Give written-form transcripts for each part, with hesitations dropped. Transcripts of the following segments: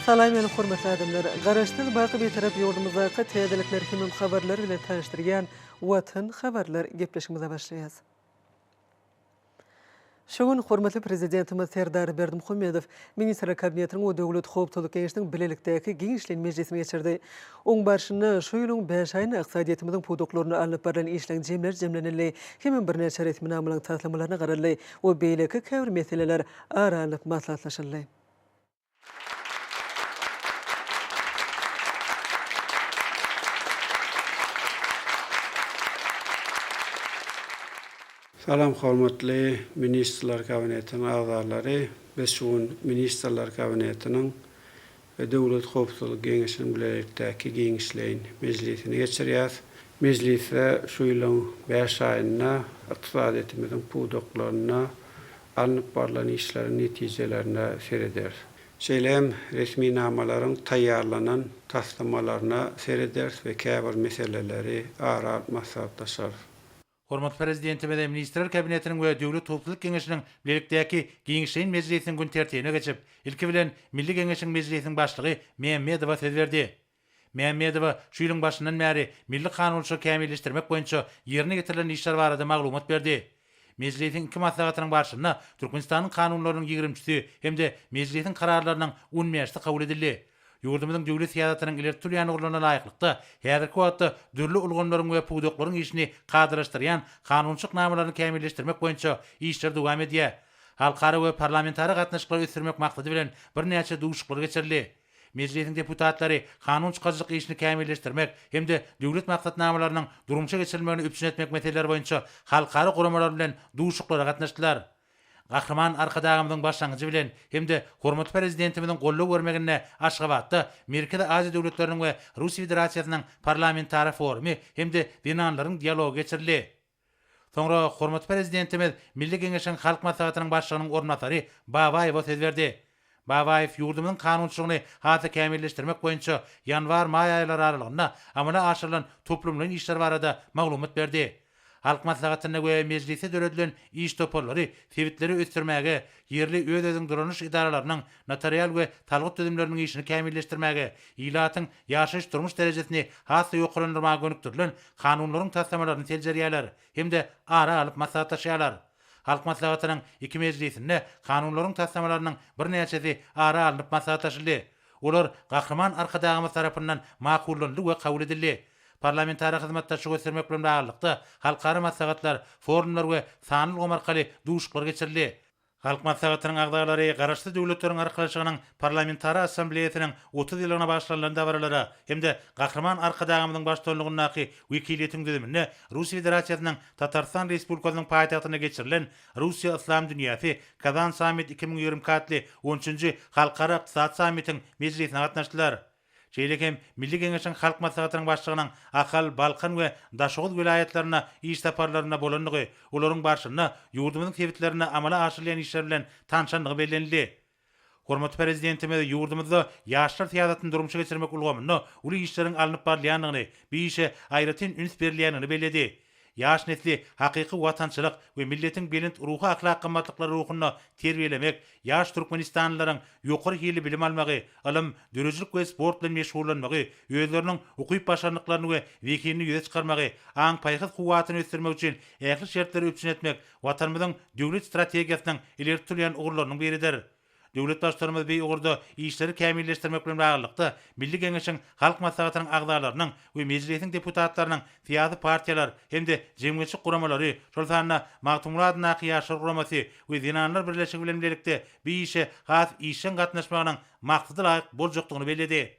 Salam meni hormatly adamlar. Garaşdyk baky betarap ýurdumyzdaky täzelikler hemem habarlar bilen tanıştyrgan Watan habarlar gepleşigimize başlaýas. Şoňun hormatly prezidentimiz Serdar Berdimuhammedow ministrler kabinetiniň we döwlet howpçylyk kenişiniň bilelikdäki giňişlen mejlisine geçirdi. Oň barşyny şu ýylyň 5 aýyny ykdysadyýetimiziň pudoklaryny alyp baran işleň jemlenildi. Hemem bir näçe resmi namalaryň taslymalaryna garaldy we beýleki käbir meseleler aralyp maslahatlaşyldy. Salam hormatly ministrler kabinetiniň agzalary we şuň ministrler kabinetiniň we döwlet howpçylyk geňişiniň bilelikdäki giňişleýin mejlisine geçirýär. Mejlisde şu ýylyň 5 aýyna ykdysadyýetimiziň pudoklaryna alınıp barlan işlerin neticelerine sereder. Şeýlem resmi namalaryň taýýarlanan taslymalaryna sereder we käbir meseleleri ara maslahatlaşar. Hormat prezidentimiz ministrler kabinetiniň we döwlet howpçylyk geňişiniň bilelikdäki giňişleýin mejlisiniň gün tertibine geçip, ilki bilen Milli Geňeşiň mejlisiniň başlygy Mehmedowa söz berdi. Mehmedowa şu ýylyň başyndan bäri milli kanunçylygy kämilleşdirmek boýunça ýerine getirilen işler barada maglumat berdi. Mejlisiň iki maslahatynyň başlygyna Türkmenistanyň kanunlarynyň 20-si hemde mejlisiň kararlarynyň 10 mäşdi kabul edildi. Ýurdumyzyň döwlet siýasatynyň ileri sürýän ugrularyna laýyklykda häzirki wagtda dürli ulgamlaryň we pudoklaryň işini gadyryşdyrýan kanunçylyk namalaryny kämilleşdirmek boýunça işler dowam edýär. Halkara we parlamentary gatnaşyklary ösürmek maksady bilen bir näçe duşuklar geçirildi. Mejlisiň deputatlary kanunçylyk işini kämilleşdirmek hemde döwlet maksatnamalarynyň durumça geçirilmegini üpsün etmek meseleleri boýunça halkara guramalar bilen duşuklara gatnaşdylar. Gahryman arkadagymyzyň başlangyjy bilen hemde hormatly prezidentimiziň gollap görmegine Aşgabatda Merkezi Aziýa döwletleriniň we Russiýa Federasiýasynyň parlamentary forumy hemde dinanlaryň dialogy geçirildi. Soňra hormatly prezidentimiz Milli Geňeşiň halk maslahatynyň başlygynyň ornatary Babaýew söz berdi. Babaýew ýurdumyň kanunçylygyny hata kämilleşdirmek boýunça ýanwar-maý aýlary aralygyna amala aşyrylan toplumlaryň işleri barada maglumat berdi. Halk maslahatyna we mejlise döredilen iş toparlary sebitleri ösdürmäge, ýerli öz-özüň duranyş idaralarynyň notarial we talgyt düzümleriniň işini kämilleşdirmäge, ilatyň ýaşaýyş durmuş derejesini hassa ýokurlandyrmaga gönükdirilen kanunlaryň taslamalaryny teljerýärler hemde ara alyp maslahatlaşýarlar. Halk maslahatynyň iki mejlisinde kanunlaryň taslamalarynyň bir näçesi ara alyp maslahatlaşyldy. Olar gahryman arkadagymyz tarapyndan makullandy we kabul edildi. Parlamentary hyzmatdaşlyk göstermek bilen baglykda halkara maslahatlar, forumlar we sanly gomarkaly duşuklar geçirildi. Halk maslahatynyň agdalary garaşdy döwletleriň arkalaşygynyň parlamentary assambleýasiniň 30 ýylyna başlanýan dawarlara hemde gahryman arkadagymyzyň başçylygyndaky wekiliýetiň düzümine Russiýa Federasiýasynyň Tatarstan Respublikasynyň paýtagtyna geçirilen Russiýa Islam dünýäsi Kazan Summit 2024 13-nji halkara ykdysat sammitiň mejlisine gatnaşdylar. Şeýlekem Milli Geňeşiň halk maslahatynyň başlygynyň Akal, Balkan we Daşoğuz vilayetlerine iş taparlaryna bolanlygy, olaryň barşyna ýurdumyzyň sebitlerine amala aşyrylýan işler bilen tanşanlygy bellenildi. Hormatly prezidentimiz ýurdumyzda ýaşlar siýasatyny durumça geçirmek ulgamyny, uly işleriň alınıp barlýanyny, bir işe aýratyn üns berilýäni bellädi. Yaş nesli hakyky watançylyk we milletiň belent ruhy ahlak gymmatlyklary ruhyny terbiýelemek, yaş Türkmenistanlylaryň ýokary hili bilim almagy, ilm, dörejilik we sport bilen meşgullanmagy, özleriniň ukyp başarlyklaryny we wekilini ýüze çykarmagy, aň paýhys kuwatyny ösdürmek üçin ähli şertleri üpsün etmek watanymyzyň döwlet strategiýasynyň ileri sürýän ugurlarynyň biridir. Döwlet başlarymyz beý ugurda işleri kämilleşdirmek bilen baglykda Milli Geňeşiň halk maslahatynyň agdalarynyň we mejlisiň deputatlarynyň fiýazy partiýalar hemde jemgyýetçi guramalary, şol sanyna Magtumurad Naky ýaşar guramasy we dinanlar birleşigi bilen birlikde bir işe has işin gatnaşmagynyň maksady laýyk boljakdygyny belledi.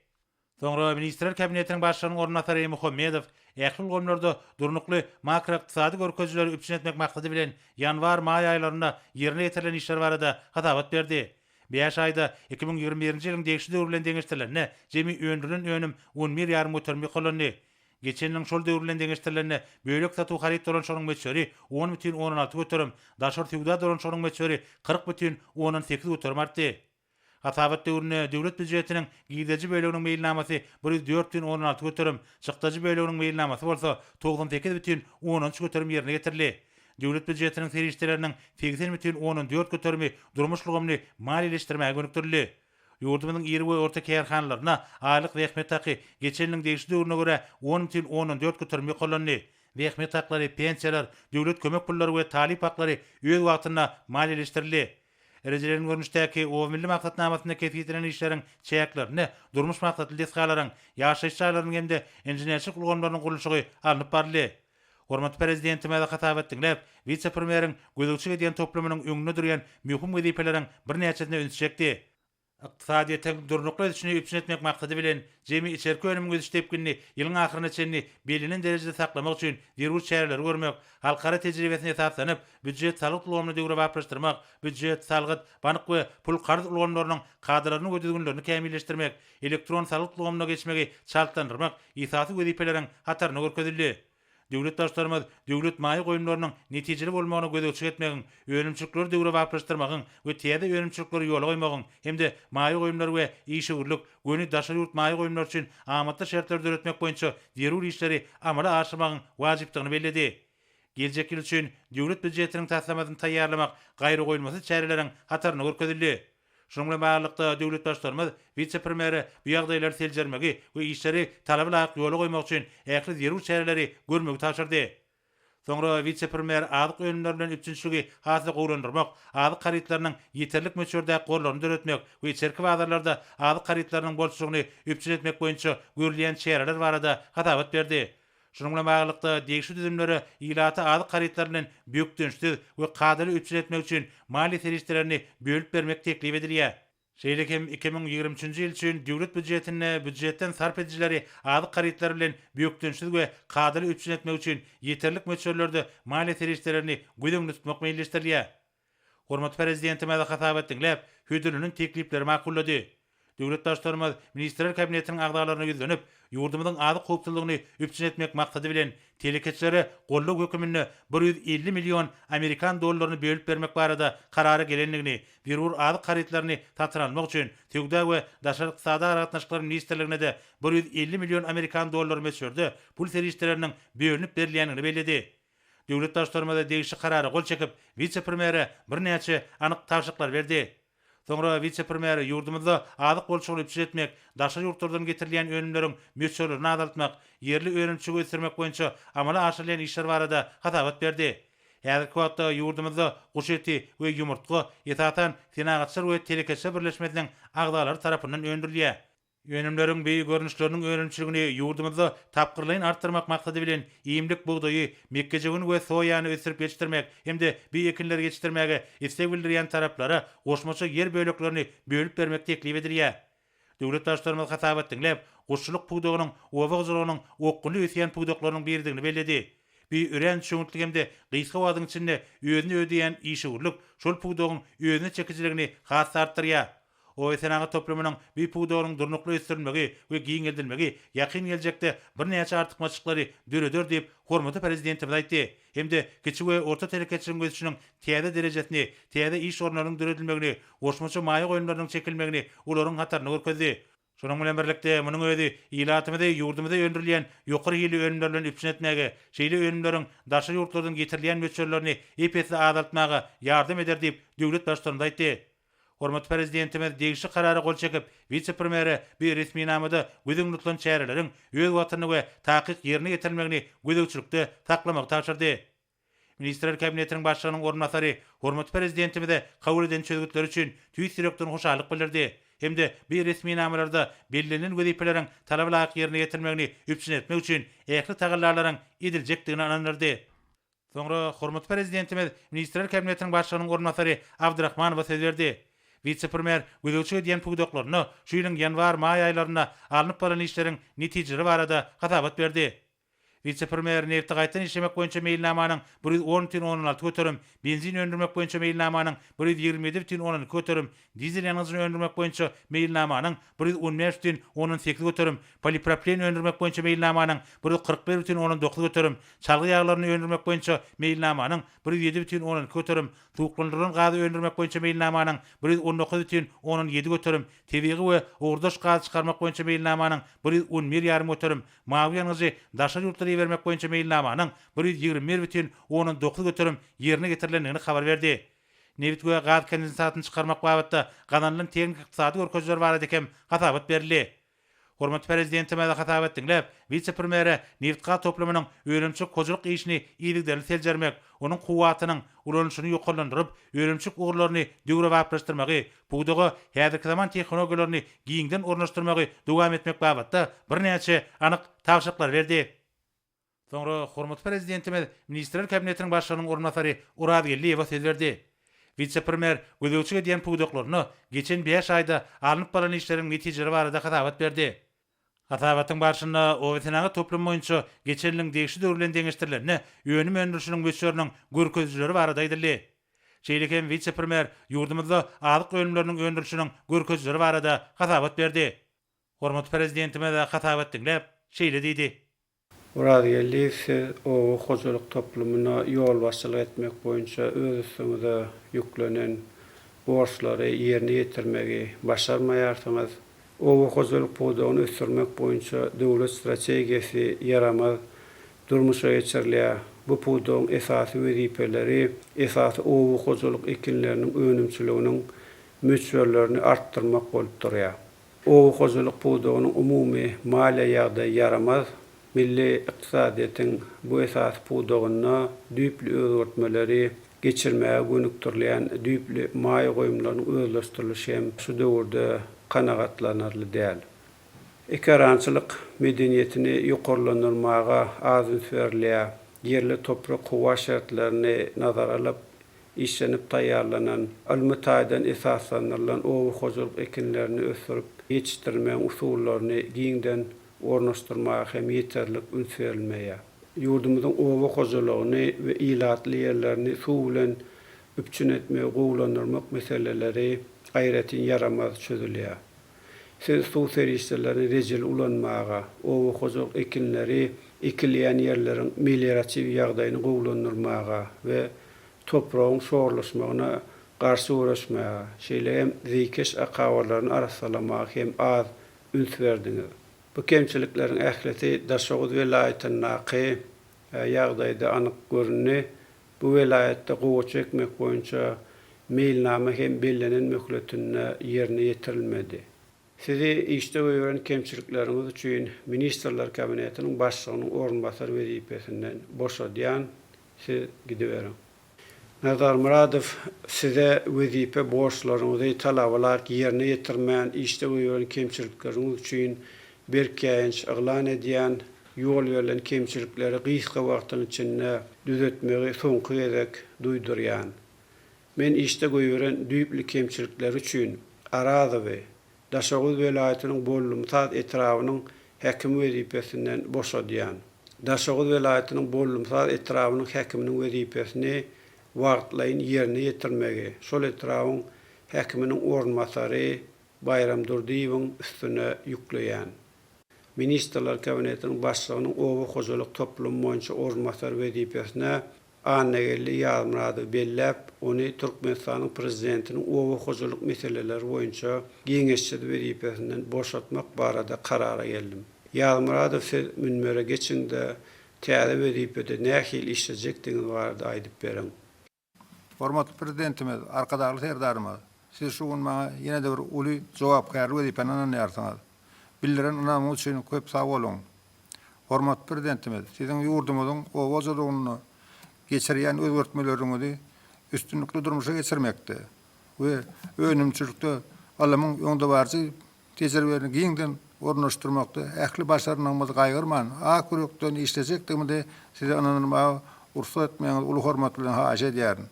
Soňra ministrler kabinetiniň başlygynyň ornatary Mehmedow ähli ulgamlarda durnukly makro ykdysady görkezleri üpsün etmek maksady bilen ýanwar-maý aýlaryna ýerine getirilen işler barada hatabat berdi. 5 aýda 2021-nji ýylyň degişli döwür bilen deňeşdirilerine jemi öndürilen önüm 11,5 götürmi kolony. Geçen ýylyň şol döwür bilen deňeşdirilerine böýlek satu harit dolanşygyň meçheri 10,16 götürüm, daşar tüwda dolanşygyň meçheri 40,18 götürüm artdy. Hatabat döwrüne döwlet büdjetiniň gideji böleginiň meýilnamasy 104,16 götürüm, çykdaji böleginiň meýilnamasy bolsa 98,13 götürüm ýerine getirildi. Döwlet büdjetiniň serişleriniň 80,14 götürmi durmuş ulgamly maliýeleşdirmäge gönükdirildi. Yurdumyzyň iri we orta kärhanlaryna aylyk rehmet haky geçenliň değişdi döwrüne görä 10,14 götürmi kollandy. Rehmet haklary, pensiyalar, döwlet kömek pullary we talip haklary öz wagtynda maliýeleşdirildi. Erejelerin görnüşdäki o milli maksatnamasynda kesilen işleriň çäklaryny, durmuş maksatly desgalaryň, ýaşaýyş şaýlarynyň hemde injenerçilik ulgamlarynyň gurulşygy alınıp barly. Hormat prezidentime de hatap etdiňler, vice-premieriň gözükçi edýän toplamynyň öňünde durýan mühim wezipeleriň bir näçesine öňsüçekdi. Iqtisadiýetden durnuklar üçin üpsün etmek maksady bilen jemi içerki önüm gözüşdepkinni ýylyň ahyryna çenni belinen derejede saklamak üçin ýerwur çäreler görmek, halkara tejribesine esaslanıp büdjet salyk ulgamyny döwre baprışdyrmak, büdjet salgyt, banyk we pul garz ulgamlarynyň kadrlaryny ödediglerini kämilleşdirmek, elektron salyk ulgamyna geçmegi şartlandyrmak ýysasy wezipeleriň hataryna görkezildi. Döwlet başlarymyz döwlet maýy goýumlarynyň netijeli bolmagyna gözükçi etmegiň, öňümçilikleri döwre baprışdyrmagyň we täze öňümçilikleri ýola goýmagyň hemde maýy goýumlar we işgürlük, göni daşary ýurt maýy goýumlar üçin amatda şertler döretmek boýunça derur işleri amala aşymagyň wajypdygyny belledi. Geljek ýyl üçin döwlet büdjetiniň taslamasyny taýýarlamak gaýry goýulmasy çäreleriň hataryna görkezildi. Şoňla baglanykda döwlet başlarymyz vice-premieri bu ýagdaýlary seljermegi we işleri talaby laýyk ýola goýmak üçin ähli zerur çäreleri görmegi taşyrdy. Soňra vice-premier azyk öňümler bilen üçinçiligi hasy gowrandyrmak, azyk garytlarynyň ýeterlik möçberde gorlaryny döretmek we içerki bazarlarda azyk garytlarynyň bolşugyny üpçün etmek boýunça görülýän çäreler barada hatabat berdi. Şoňla baglanykda degişli düzümleri ýylaty azyk garytlar bilen bökdünçdi we kadary üpçün etmek üçin mali serişlerini bölüp bermek teklip edilýär. Şeýlekem 2023-nji ýyl üçin döwlet büdjetine büdjetden sarp edijileri azyk garytlar bilen bökdünçdi we kadary üpçün etmek üçin ýeterlik möçberlerde mali serişlerini gödüňde tutmak meýilleşdirilýär. Hormat prezidentime de hatap etdiňler, hüdürlüğünün teklipleri makullady. Döwlet başlarymyz ministrler kabinetiniň agdalaryna ýüzlenip, ýurdumyzyň azyk howpsuzlygyny üpçün etmek maksady bilen telekeçlere golluk hökümini 150 milyon Amerikan dollaryny bölüp bermek barada karara gelenligini, birur azyk garytlaryny tatyralmak üçin Tögda we Daşary iqtisady aratnaşyklary ministrligine de 150 milyon Amerikan dollary meçberde pul serişleriniň bölünip berilýänini belledi. Döwlet başlarymyz degişli karara gol çekip, vice-premiere bir näçe anyk taşyklar berdi. Soňra vice-premier ýurdumyzda azyk bolşugyny üpçün etmek, daşary ýurtlardan getirilýän önümleriň möçberlerini azaltmak, ýerli öňümçilik ösdürmek boýunça amala aşyrylýan işler barada hatabat berdi. Häzirki wagtda ýurdumyzda guş eti we ýumurtga ýetatan senagatçylar we telekeçler birleşmesiniň agdalary tarapyndan öndürilýär. Önümleriň beýi görnüşleriniň öňümçiligini ýurdumyzda tapgyrlygyny artdyrmak maksady bilen iýimlik buğdaýy, mekkejegini we soýany ösürip ýetişdirmek hemde beýi ekinleri ýetişdirmäge istek bildirýän taraplara goşmaça ýer böleklerini bölüp bermek teklip edilýär. Döwlet başlarymyz hatap etdiňler, goşçuluk buğdagynyň owa gyzyrynyň okguly ösýän buğdaklarynyň birdigini belledi. Bir ören şoňutlyk hemde gysga wagtyň içinde özüni ödeýän işgürlük şol buğdagyň özüne çekijiligini has artdyrýar. O senagat toplamynyň bir puğdagynyň durnukly ösdürmegi we giňeldilmegi ýakyn geljekde bir näçe artyk maçyklary döredir diýip hormaty prezidentimiz aýtdy. Hemde kiçik we orta telekeçleriň gözüçiniň täze derejesini, täze iş ornarynyň döredilmegini, goşmaça maýy goýumlarynyň çekilmegini olaryň hataryna görkezdi. Şonuň bilen birlikde munyň özi ýylatymyzda ýurdumyzda öndürilýän ýokary ýyly önümler bilen üpçün etmäge, şeýle önümleriň daşary ýurtlardan getirilýän möçberlerini epesli azaltmaga ýardam eder diýip döwlet başlarynda aýtdy. Hormat prezidentimiz degişli karara gol çekip, vice-premieri bir resmi namada gözüň tutlan çäreleriň öz watyny we takyk ýerine getirilmegini gözükçülükde taklamak taşyrdy. Ministrler kabinetiniň başlygynyň ornatary hormat prezidentimize kabul eden çözgütler üçin tüýs direktorun hoşallyk bildirdi. Hemde bir resmi namalarda belirlenen wezipeleriň talaby laýyk ýerine getirilmegini üpçün etmek üçin ähli tagallarlaryň ediljekdigini anandyrdy. Soňra hormat prezidentimiz ministrler kabinetiniň başlygynyň ornatary Abdurrahmanowa söz berdi. Vice-premier gözükçü edýän puğdaklaryny şu ýylyň ýanwar maý aýlaryna alınıp baran işleriň netijeleri barada hatabat berdi. Vice-premier nefti gaýtan işlemek boýunça meýilnamanyň 110,16 götürüm, benzin öndürmek boýunça meýilnamanyň 127,12 götürüm, dizel ýanyzyny öndürmek boýunça meýilnamanyň 115,18 götürüm, polipropilen öndürmek boýunça meýilnamanyň 141,19 götürüm, çalgy ýaglaryny öndürmek boýunça meýilnamanyň 107,12 götürüm, tuğuklandyrylan gazy öndürmek boýunça meýilnamanyň 119,17 götürüm, tebigi we ugurdaş gazy çykarmak boýunça meýilnamanyň 111,5 götürüm, mawy ýanyzy daşary ýurtlara vermek boýunça meýilnamanyň 121,19 götürüm ýerine getirilendigini habar berdi. neft we gaz kondensatyny çykarmak babatda gananlyň teknik ykdysady görkezleri bar edekem hatabat berildi. Hormat prezidentime de hatabat dinläp, vice-premiere neft-gaz toplamynyň öýlemçik kozuluk işini iýlikderli seljermek, onuň kuwatynyň ulanşyny ýokallandyryp, öýlemçik ugurlaryny döwre waplaşdyrmagy, buýdagy häzirki zaman tehnologiýalaryny giňden ornaşdyrmagy dowam etmek babatda birnäçe anyk tawşyklar berdi. Soňra hormat prezidentime ministrler kabinetiniň başlygynyň ornatary Urad Gelliýew söz berdi. Vice-premier gözegçige diýen puýdaklaryny geçen 5 aýda alınıp baran işleriň netijeleri barada hatabat berdi. Hatabatyň barşynda o wetenaňy toplum boýunça geçenliň degişi döwrlen deňeşdirilerini öňüm öndürüşiniň göçöriniň görkezleri barada aýdyldy. Şeýlekem vice-premier ýurdumyzda azyk öňümleriniň öndürüşiniň görkezleri barada hatabat berdi. Hormat prezidentime de hatabat dinläp şeýle diýdi. Urad Gelliýew o hojuluk toplumuna ýol başçylyk etmek boýunça öz üstüňizde ýüklenen borçlary ýerine ýetirmegi başarmaýarsyňyz. O hojuluk puýdagyny ösürmek boýunça döwlet strategiýasy yaramaz durmuşa geçirilýär. Bu puýdagyň esasy wezipeleri, esasy o hojuluk ekinleriniň önümçiliginiň möçberlerini artdyrmak bolup durýar. O hojuluk puýdagynyň umumy maliýe ýagdaýy yaramaz. Milli iqtisadiýetin bu esas puýdagyna düýpli özgertmeleri geçirmäge gönükdirlen düýpli maýa goýumlarynyň özleşdirilişi hem şu döwürde kanagatlanarly däl. Ekarançylyk medeniýetini ýokarlandyrmaga azyn berilýär. Yerli toprak howa şertlerini nazara alyp işlenip taýýarlanan Almataýdan esaslandyrylan owu hojuluk ekinlerini ösürip ýetişdirmäň usullaryny giňden ornaşdyrmaga hem ýeterlik üns berilmeýär. Ýurdumyzyň owa hojulugyny we ilatly ýerlerini suw bilen üpçün etmegi gowlandyrmak meseleleri gaýretini yaramaz çözülýär. Siz suw serişlerini rejil ulanmaga, owa hojuluk ekinleri ekilýän ýerleriň meliorasiýa ýagdaýyny gowlandyrmaga we topragyň şorlaşmagyna garşy uğraşmaga, şeýle zikeş akawalaryny arasylamaga hem az üns berdiňiz. Bu kemçilikleriň ähleti Daşoğuz welaýatynyňky ýagdaýda anyk görünni. Bu welaýatda gowa çekmek boýunça meýilnama hem bellenen möhletine ýerine ýetirilmedi. Sizi işte öýren kemçilikleriňiz üçin ministrler kabinetiniň başlygynyň ornbasary wezipesinden boşadýan siz gidiberin. Nazar Muradow size wezipe borçlaryňyzy talabalar ýerine ýetirmän işte öýren kemçilikleriňiz üçin berkäýinç aglan edýän ýol ýölen kemçilikleri gysga wagtyň içinde düzetmegi soňky gezek duýdurýan. Men işte goýuran düýpli kemçilikler üçin Arazy we Daşoğuz welaýatynyň bollumsaz etrawynyň häkim wezipesinden boşadýan. Daşoğuz welaýatynyň bollumsaz etrawynyň häkiminiň wezipesini wagtlaýyn ýerine ýetirmegi, şol etrawyň häkiminiň ornbasary Bayram Durdiýewiň üstüne ýükleýän. Ministrler kabinetiniň başlygynyň owa hojuluk toplum boýunça ornbasary wezipesine Annegelli Ýalmuradow belläp, ony Türkmenistanyň prezidentiniň owa hojuluk meseleleri boýunça giňeşçi wezipesinden boşatmak barada karara geldim. Ýalmuradow siz münbere geçinde täze wezipede nähil işlejekdiňiz barada aýdyp beriň. Hormatly prezidentimiz, arkadaşly serdarymyz, siz şu gün maňa ýene de bir uly jogapkar wezipeni ananýarsyňyz. Bildiren unam üçin köp sag bolun. Hormatly prezidentimiz, siziň ýurdumyzyň owa hojulugyny geçirýän özgertmeleriňizi üstünlikli durmuşa geçirmekde we önümçilikde alamyň ýoňda barjy tejribelerini giňden ornaşdyrmakda ähli başaranyňyzy gaýgyrman, akurykdan işlejekdigimde size ananmaga ursat etmeňiz uly hormat bilen haýa edýärin.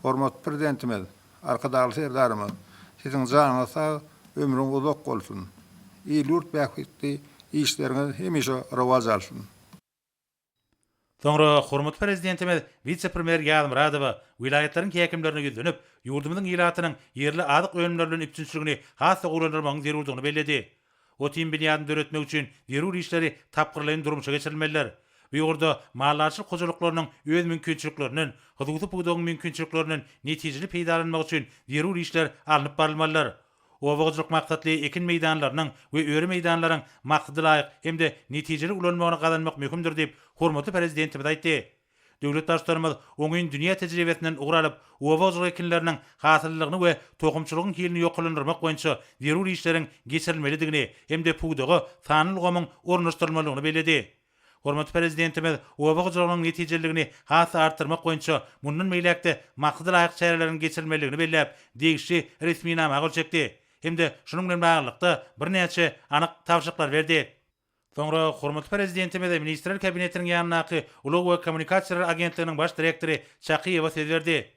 Hormatly prezidentimiz, arkadaşly serdarymyz, siziň janyňyz sag, ömrüň uzak bolsun. Ýurt bähitli işleriňiz hemişe rowaj alsyn. Soňra hormat prezidentimiz vice-premier Ýalmuradow wilaýatlaryň häkimlerini güýdünip, ýurdumyzyň ilatynyň ýerli azyk öňümleriniň üpçünçiligini hassa gowlandyrmagyň zerurdygyny belledi. O tim binýany döretmek üçin zerur işleri tapgyrlaýyn durmuşa geçirilmeliler. Bu ýurda mallarçylyk hojuluklarynyň öz mümkinçiliklerinin, hududy puýdagyň mümkinçiliklerinin netijeli peýdalanmagy üçin zerur işler alınıp barylmalylar. Owagçylyk maksatly ekin meýdanlarynyň we öre meýdanlaryň maksadyna laýyk hem de netijeli ulanmagyna gazanmak möhümdir diýip hormatly prezidentimiz aýtdy. döwlet başlarymyz oňyn dünýä tejribesinden uguralyp, owa ozgekilleriniň hasyllygyny we tokumçylygyň hilini ýoklandyrmak boýunça zerur işleriň geçirilmelidigini hemde puwdagy sanyl gomyň ornaşdyrylmalygyny beledi. Hormatly prezidentimiz owa ozgynyň netijeligini has artdyrmak boýunça mundan meýlekde maksady laýyk çärelerin geçirilmeligini belläp, degişli resmi nama görjekdi. Hemde şunun bilen baglykda bir näçe anyk tawşyklar berdi. Soňra hormatly prezidentimiz Ministrler Kabinetiniň ýanynaky Ulug we Kommunikasiýalar Agentliginiň baş direktori Çakyýewa söz berdi.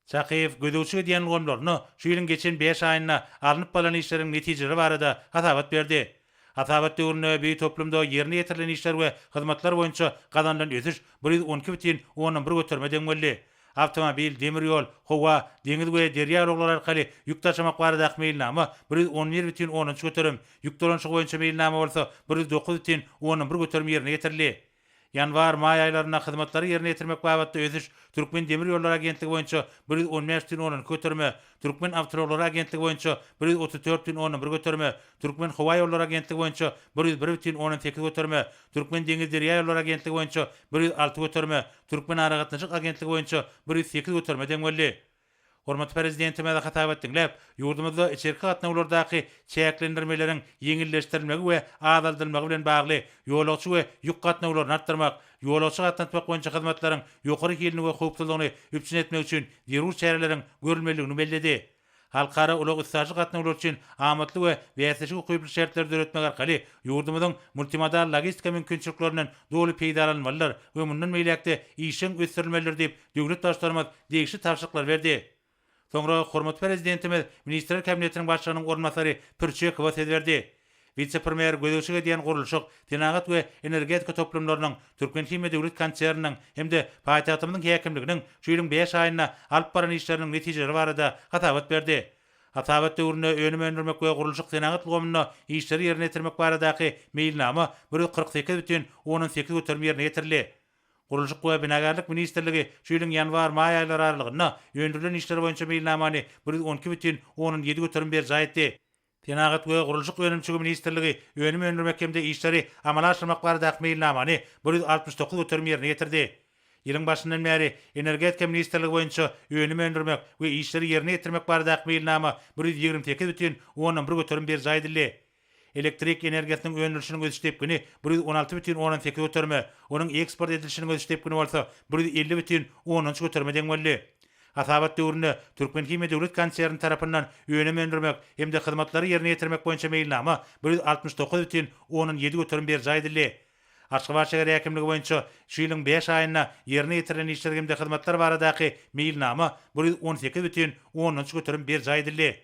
Çakyýew gödäwçi diýen gomlaryny şu ýylyň geçen 5 aýyna alınıp balan işleriň netijeleri barada hasabat berdi. Hasabat döwründe beý toplumda ýerine ýetirilen işler we hyzmatlar boýunça gazanlan ösüş 112,11 göterme deňmelli. Avtomobil, demir ýol, howa, deňiz we derýa ýollar arkaly ýük taşymak barada meýilnama 111,10 göterim. Ýük dolanşygy boýunça meýilnama bolsa 109,11 göterim ýerine ýetirildi. Yanvar may aýlaryna hyzmatlary ýerine ýetirmek babatda ösüş Türkmen Demir Ýolları Agentligi boýunça 115,10 göterme, Türkmen Awtoýolları Agentligi boýunça 134,11 göterme, Türkmen Howa Ýolları Agentligi boýunça 101,18 göterme, Türkmen Deňiz Derýa Ýolları Agentligi boýunça 106 göterme, Türkmen Ara gatnaşyk Agentligi boýunça 108 göterme deňmelli. Hormatly prezidentimiz hatap etdiňler, ýurdumyzda içerki gatnawlardaky çäklendirmeleriň ýeňilleşdirilmegi we azaldyrylmagy bilen bagly ýolagçy we ýük gatnawlaryny artdyrmak, ýolagçy gatnatmak boýunça hyzmatlaryň ýokary hilini we howpsuzlygyny üpçün etmek üçin zerur çäreleriň görülmeligini belledi. Halkara ulug ıssajy gatnawlar üçin amatly we bäsişik hukuky şertler döretmek arkaly ýurdumyzyň multimodal logistika mümkinçiliklerinden doly peýdalanmalylar we mundan meýlekde işiň ösdirilmelidir diýip döwlet başlarymyz degişli tawşyklar berdi. Soňra hormatly prezidentimiz Ministrler Kabinetiniň başlygynyň ornatary Pürçekowa söz berdi. Vice-premier gödäwçige diýen gurulşyk, tenagat we energetika toplumlarynyň Türkmen Hime döwlet konserniň hemde paýtagtymyzyň häkimliginiň şu ýylyň 5 aýyna alyp baran işleriniň netijeleri barada hasabat berdi. Hasabat döwründe önüme öndürmek we gurulşyk tenagat gomuna işleri ýerine ýetirmek baradaky meýilnama 148,18 göterme ýerine ýetirildi. Gurulşyk we Binagarlyk Ministrligi şu ýylyň ýanwar may aýlary aralygyna öndürilen işler boýunça meýilnamany 112,17 göterim berdi aýtdy. Tenagat we Gurulşyk Önümçiligi Ministrligi önüme öndürmek hemde işleri amala aşyrmak baradaky meýilnamany 169 göterim ýerine ýetirdi. Ýylyň başyndan bäri Energetika Ministrligi boýunça önüme öndürmek we işleri ýerine ýetirmek baradaky meýilnama 128,11 göterim berdi aýdyldy. Elektrik energiýasynyň öňdürüşiniň öňüş tepkini 116,18 göterme, onuň eksport edilişiniň öňüş tepkini bolsa 150,10 göterme deňmelli. Hasabat döwründe Türkmen Hime döwlet konserni tarapyndan önüme öndürmek hemde hyzmatlary ýerine ýetirmek boýunça meýilnama 169,17 göterim berdi aýdyldy. Aşgabat şäher häkimligi boýunça şu ýylyň 5 aýyna ýerine ýetirilen işler hemde hyzmatlar baradaky meýilnama 118,10 göterim berdi aýdyldy.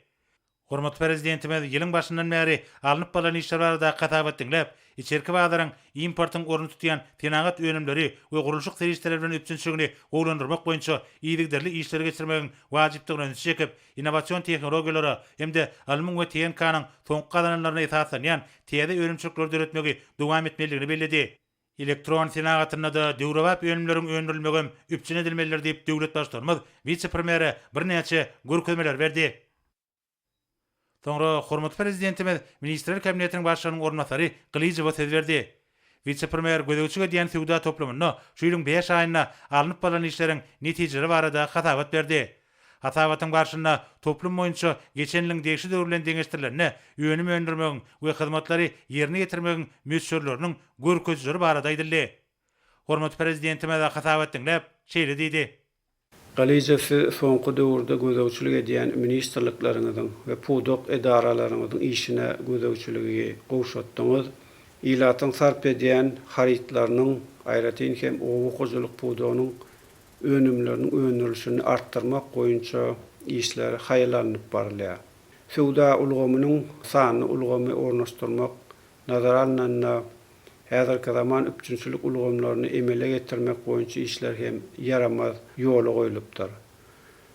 Hormatly prezidentimiz ýylyň başyndan bäri alınıp balan işler barada hatap etdiňler. İçerki bazarın importyň orny tutýan tenagat önümleri we gurulşyk serişleri bilen üpçünçligini gowlandyrmak boýunça ýygyderli işler geçirmegiň wajypdygyny çekip, innowasion tehnologiýalary hemde alymyň we TNK-nyň soňky kazananlaryna esaslanýan täze önümçilikler döretmegi dowam etmeligini belledi. Elektron senagatyna da döwrewap önümleriň öndürilmegi üpçün edilmelidir diýip döwlet başlarymyz vice-premiere bir näçe görkezmeler berdi. Soňra hormatly prezidentimiz Ministrler Kabinetiniň başlygynyň ornatary Glyjewa söz berdi. Vice-premier gödäwçige diýen sowda toplumyny şu ýylyň 5 aýyna alınıp balan işleriň netijeleri barada hasabat berdi. Hasabatyň barşyna toplum boýunça geçen ýylyň degişli döwürlen deňeşdirilenine önüme öndürmegiň we hyzmatlary ýerine ýetirmegiň möçürleriniň görkezleri barada aýdyldy. Hormatly prezidentimiz hasabat etdiňler, şeýle diýdi. Galijafi soňky döwürde gödäwçilik edýän ministrlikleriňiziň we puwdok edaralaryňyzyň işine gödäwçiligi gowşatdyňyz, ilatyň sarp edýän haritlarynyň aýratyn hem owu-gojulyk puwdogynyň önümleriniň öňdürüşini artdyrmak boýunça işler haýlanyp barylýar. Sowda ulgamynyň sanyny ulgamy ornaşdyrmak nazara alynanda häzirki zaman üpçünçilik ulgamlaryny emele getirmek boýunça işler hem yaramaz ýola goýulypdyr.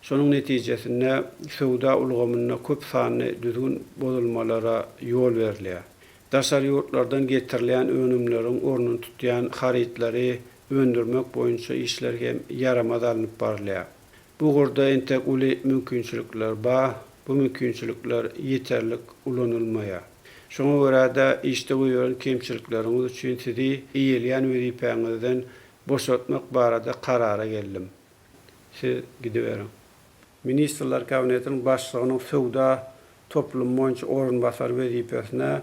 Şonuň netijesinde sowda ulgamyna köp sanly düzgün bozulmalara ýol berilýär. Daşary ýurtlardan getirilen önümleriň ornuny tutýan haritlary öndürmek boýunça işler hem yaramaz alınıp barylýar. Bu gorda entek uly mümkinçilikler bar, bu mümkinçilikler ýeterlik ulanylmaýar. Şoňa görä de işte goýulan kemçiliklerimiz üçin sizi iýilýän wezipeňizden boşaltmak barada karara geldim. Siz gidiverin. Ministrlar Kabinetinin başlığının Sowda toplum boýunça orunbasar wezipesine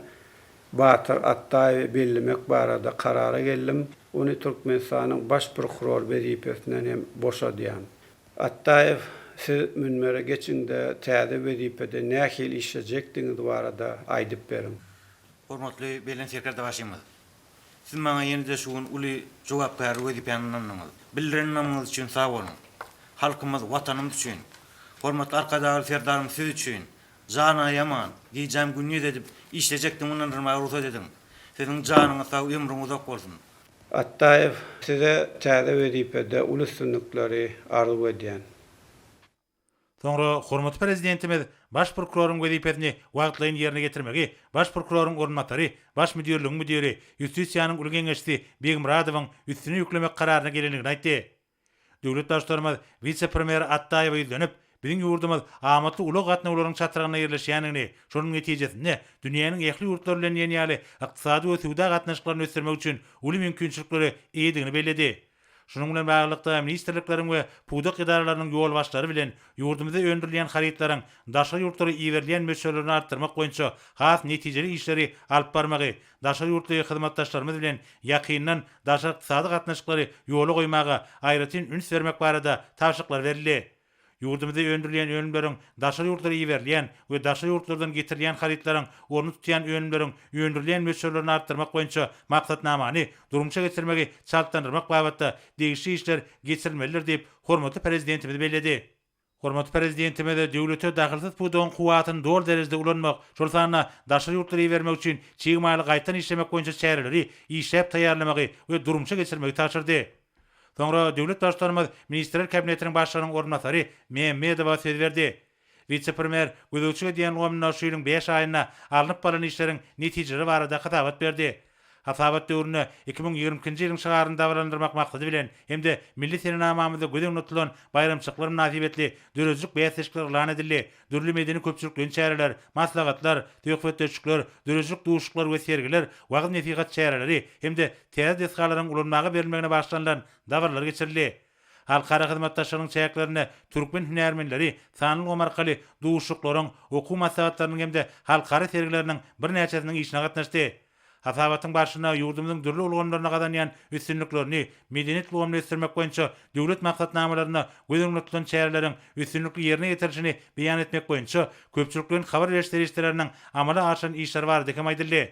Batyr Attaýew bellemek barada karara geldim. Onu Türkmenistanyň baş prokuror wezipesinden hem boşadýan. Attaýew, siz münbere geçinde täze wezipede nähil işlejekdiňiz barada aýdyp berin. Hormatly Belen Serker Davaşymyz. Siz maňa ýene-de şuň uly jogapkar wezipeňiňiz. Bildirenimiz üçin sag bolun. Halkymyz, watanymyz üçin. Hormatly arkadaşlar, serdarym siz üçin. Jana yaman, diýjem günni edip işlejekdiň mundan rıma ruhsat edin. Sizin janyňyz sag, ömrüňiz uzak bolsun. Attaýew, size täze wezipede uly üstünlikleri arzu edýän. Soňra hormatly prezidentimiz baş prokuroryň wezipesini wagtlaýyn ýerine getirmegi, baş prokuroryň ornatary, baş müdirligiň müdiri, Ýustissiýanyň uly geňeşçisi Begmiradowyň üstüne ýüklemek kararyna gelenligini aýtdy. Döwlet başlarymyz vice-premier Attaýewa ýüzlenip, biziň ýurdumyz amatly uly gatnawlaryň çatyryna ýerleşýänini, şonuň netijesinde dünýäniň ähli ýurtlary bilen ýeni-ýaly ykdysady we suwda gatnaşyklaryny ösdürmek üçin uly mümkinçilikleri eýdigini bellädi. Şunun bilen baglykda ministrlikleriň we pudak idaralarynyň ýol başlary bilen ýurdumyzda öndürilen haritlaryň daşa ýurtlary iýerleýän meselelerini artdyrmak boýunça has netijeli işleri alyp barmagy, daşa ýurtly hyzmatdaşlarymyz bilen ýakyndan daşa ykdysady gatnaşyklary ýola goýmaga aýratyn üns bermek barada taşyklar berildi. Ýurdumyzda öndürilen önümleriň daşa ýurtlary iýerleýän we daşa ýurtlardan getirilýän haritlaryň orny tutýan önümleriň öndürilen meselelerini artdyrmak boýunça maksatnamany durumça getirmegi çaltandyrmak babatda degişli işler geçirilmelidir diýip hormatly prezidentimiz belledi. Hormatly prezidentimiz döwlete dagylsyz pudagyň kuwatyny dol derejede ulanmak, şol sanyna daşa ýurtlary iýermek üçin çygmaly gaýtan işlemek boýunça çäreleri işläp taýýarlamagy we durumça geçirmegi taşyrdy. Soňra döwlet başlarymyz Ministrler Kabinetiniň başlygynyň ornatary Mehmedowa söz berdi. Vice-premier gözüçüge diýen gomna şuýlyň 5 aýyna alınıp baran işleriň netijeleri barada hatabat berdi. Hatabat döwrüne 2022-nji ýylyň şaharynda dawrandyrmak maksady bilen hemde milli serenamamyzda göz öňüne bayramçyklar münasibetli dörözlük beýatçyklar lan edildi. Dürli medeni köpçülikden çäreler, maslahatlar, töhfetçilikler, dörözlük duşuklar we sergiler, wagt nesihat çäreleri hemde täze deskalaryň ulanmagy berilmegine başlanýan dawarlar geçirildi. Halkara hyzmatdaşlarynyň çäklerini türkmen hünärmenleri sanly gomarkaly duşuklaryň, okuw maslahatlarynyň hemde halkara sergileriniň bir näçesiniň işine gatnaşdy. Hasabatyň başyna ýurdumyzyň dürli ulgamlaryna gadanýan üstünliklerini medeniýet ulgamly ösdürmek boýunça döwlet maksatnamalaryna göz tutan çäreleriň üstünlikli ýerine ýetirişini beýan etmek boýunça köpçülikden habar berişleriniň amala aşan işler bar diýip aýdyldy.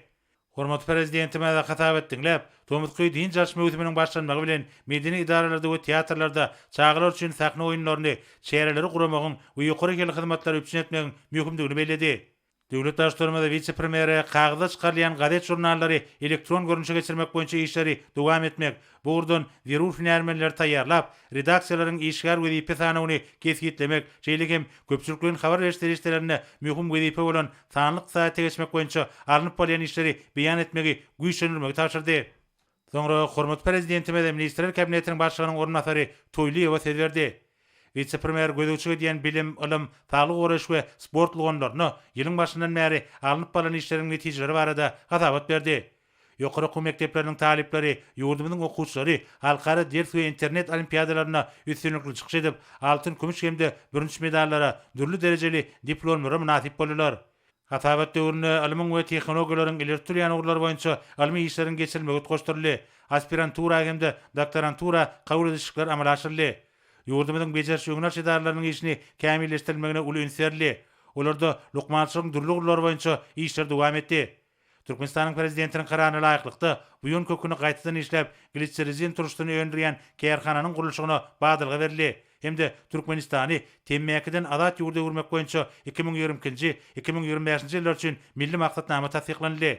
Hormatly prezidentime hasap dinläp, Tomutky din jarşma öwrüminiň başlanmagy bilen medeni idaralarda we teatrlarda çağılar üçin sahna oýunlaryny, çäreleri guramagyň we ýokary kelýän hyzmatlary üçin etmegiň möhümdigini belledi. Döwlet başlarymyz vice-premiere kagzyda çykarylýan gadet jurnallary elektron görünüşe geçirmek boýunça işleri dowam etmek, burdan zerur hünärmenler taýýarlap, redaksiýalaryň işgär wezipe sanawyny kesgitlemek, şeýlekem köpçülikden habar berişlerine möhüm wezipe bolan sanlyk saate geçmek boýunça alınıp bolýan işleri beýan etmegi güýçlendirmegi taşyrdy. Soňra hormatly prezidentimiz Ministrler Kabinetiniň başlygynyň ornatary Toýlyewa söz berdi. Vice-premier gözüçüge diýen bilim, ilim, saglyk goraş we sport ulgamlaryny ýylyň başyndan bäri alınıp bolan işleriň netijeleri barada hasabat berdi. Ýokary okuw mekdepleriniň talipleri, ýurdumyzyň okuwçylary halkara ders we internet olimpiadalaryna üstünlikli çykyş edip, altyn, kümüş hemde birinçi medallara, dürli derejeli diplomlara nasip boldylar. Hasabat döwrüne ilmiň we tehnologiýalaryň ileri sürýän ugurlary boýunça ilmi işleriň geçirilmegi goşduruldy. Aspirantura hemde doktorantura kabul edilişler amala aşyryldy. Ýurdumyzyň bejerişli öňler idaralarynyň işini kämilleşdirmegine uly ünsärli. Olarda lukmançylygyň dürli ugurlary boýunça işler dowam etdi. Türkmenistanyň prezidentiniň kararyna laýyklykda bu ýön köküni gaýtadan işläp, glitserizin turuşdyny öndürýän kärhananyň gurulşygyna badylga berildi. Hemde Türkmenistany temmäkiden azat ýurda öwürmek boýunça 2022-nji 2025-nji ýyllar üçin milli maksatnama tasdiklandy.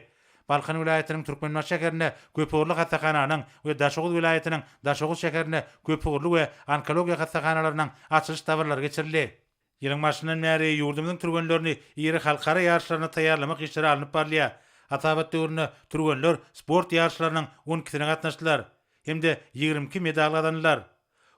Balkan vilayetiniň Türkmenbaş şäherine köpügürlü hastahananyň we Daşoğuz vilayetiniň Daşoğuz şäherine köpügürlü we onkologiýa hastahanalarynyň açylyş dawarlary geçirildi. Ýylyň başyndan bäri ýurdumyzyň türgenlerini ýeri halkara ýarşlaryna taýýarlamak işleri alınıp barlýar. Hasabat döwrüne türgenler sport ýarşlarynyň 12-sine gatnaşdylar. Hemde 22 medal gadandylar.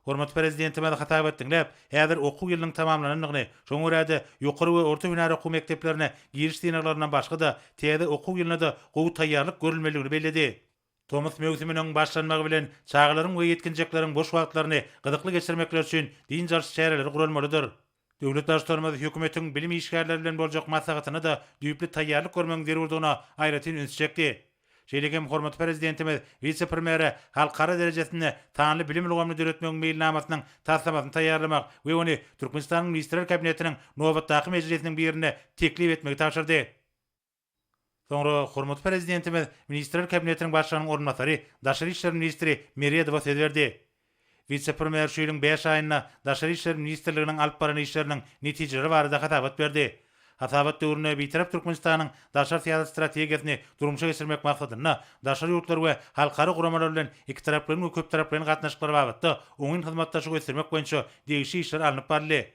Hormatly prezidentime hasap dinläp, häzir okuw ýylynyň tamamlanynyny, şoň görä ýokary we orta hünär okuw mekdeplerine giriş synaglaryndan başga da täze okuw ýylyna da gowy taýýarlyk görülmeligini belledi. Tomuz mevsimining başlanmagy bilen çağlaryň we yetkinjeklerin boş wagtlaryny gyzykly geçirmekler üçin diň jarşy çäreleri gurulmalydyr. Döwlet başlarymyz hökümetiň bilim işgärleri bilen boljak maslahatyny da düýpli taýýarlyk görmeň zerurdygyna aýratyn ünsçekdi. Şeýlegem hormatly prezidentimiz vice-premieri halkara derejesinde tanly bilim ilgamyny döretmeň meýilnamasynyň taslamasyny taýýarlamak we ony Türkmenistanyň ministrler kabinetiniň nobatdaky mejlisiniň birine teklip etmegi tapşyrdy. Sonra hormatly prezidentimiz ministrler kabinetiniň başlygynyň ornatary Daşary işler ministri Meriýedowa söz berdi. Vice-premier şu ýylyň 5 aýyna Daşary işler ministrliginiň alyp baran işleriniň netijeleri barada hatabat berdi. Hatabat döwrüne bitirip Türkmenistanyň daşary siýasat strategiýasyny durmuşa geçirmek maksadyna daşary ýurtlar we halkara guramalar bilen iki taraplyň we köp taraplyň gatnaşyklary babatda oňun hyzmatdaşyk göstermek boýunça degişli işler alınıp barly.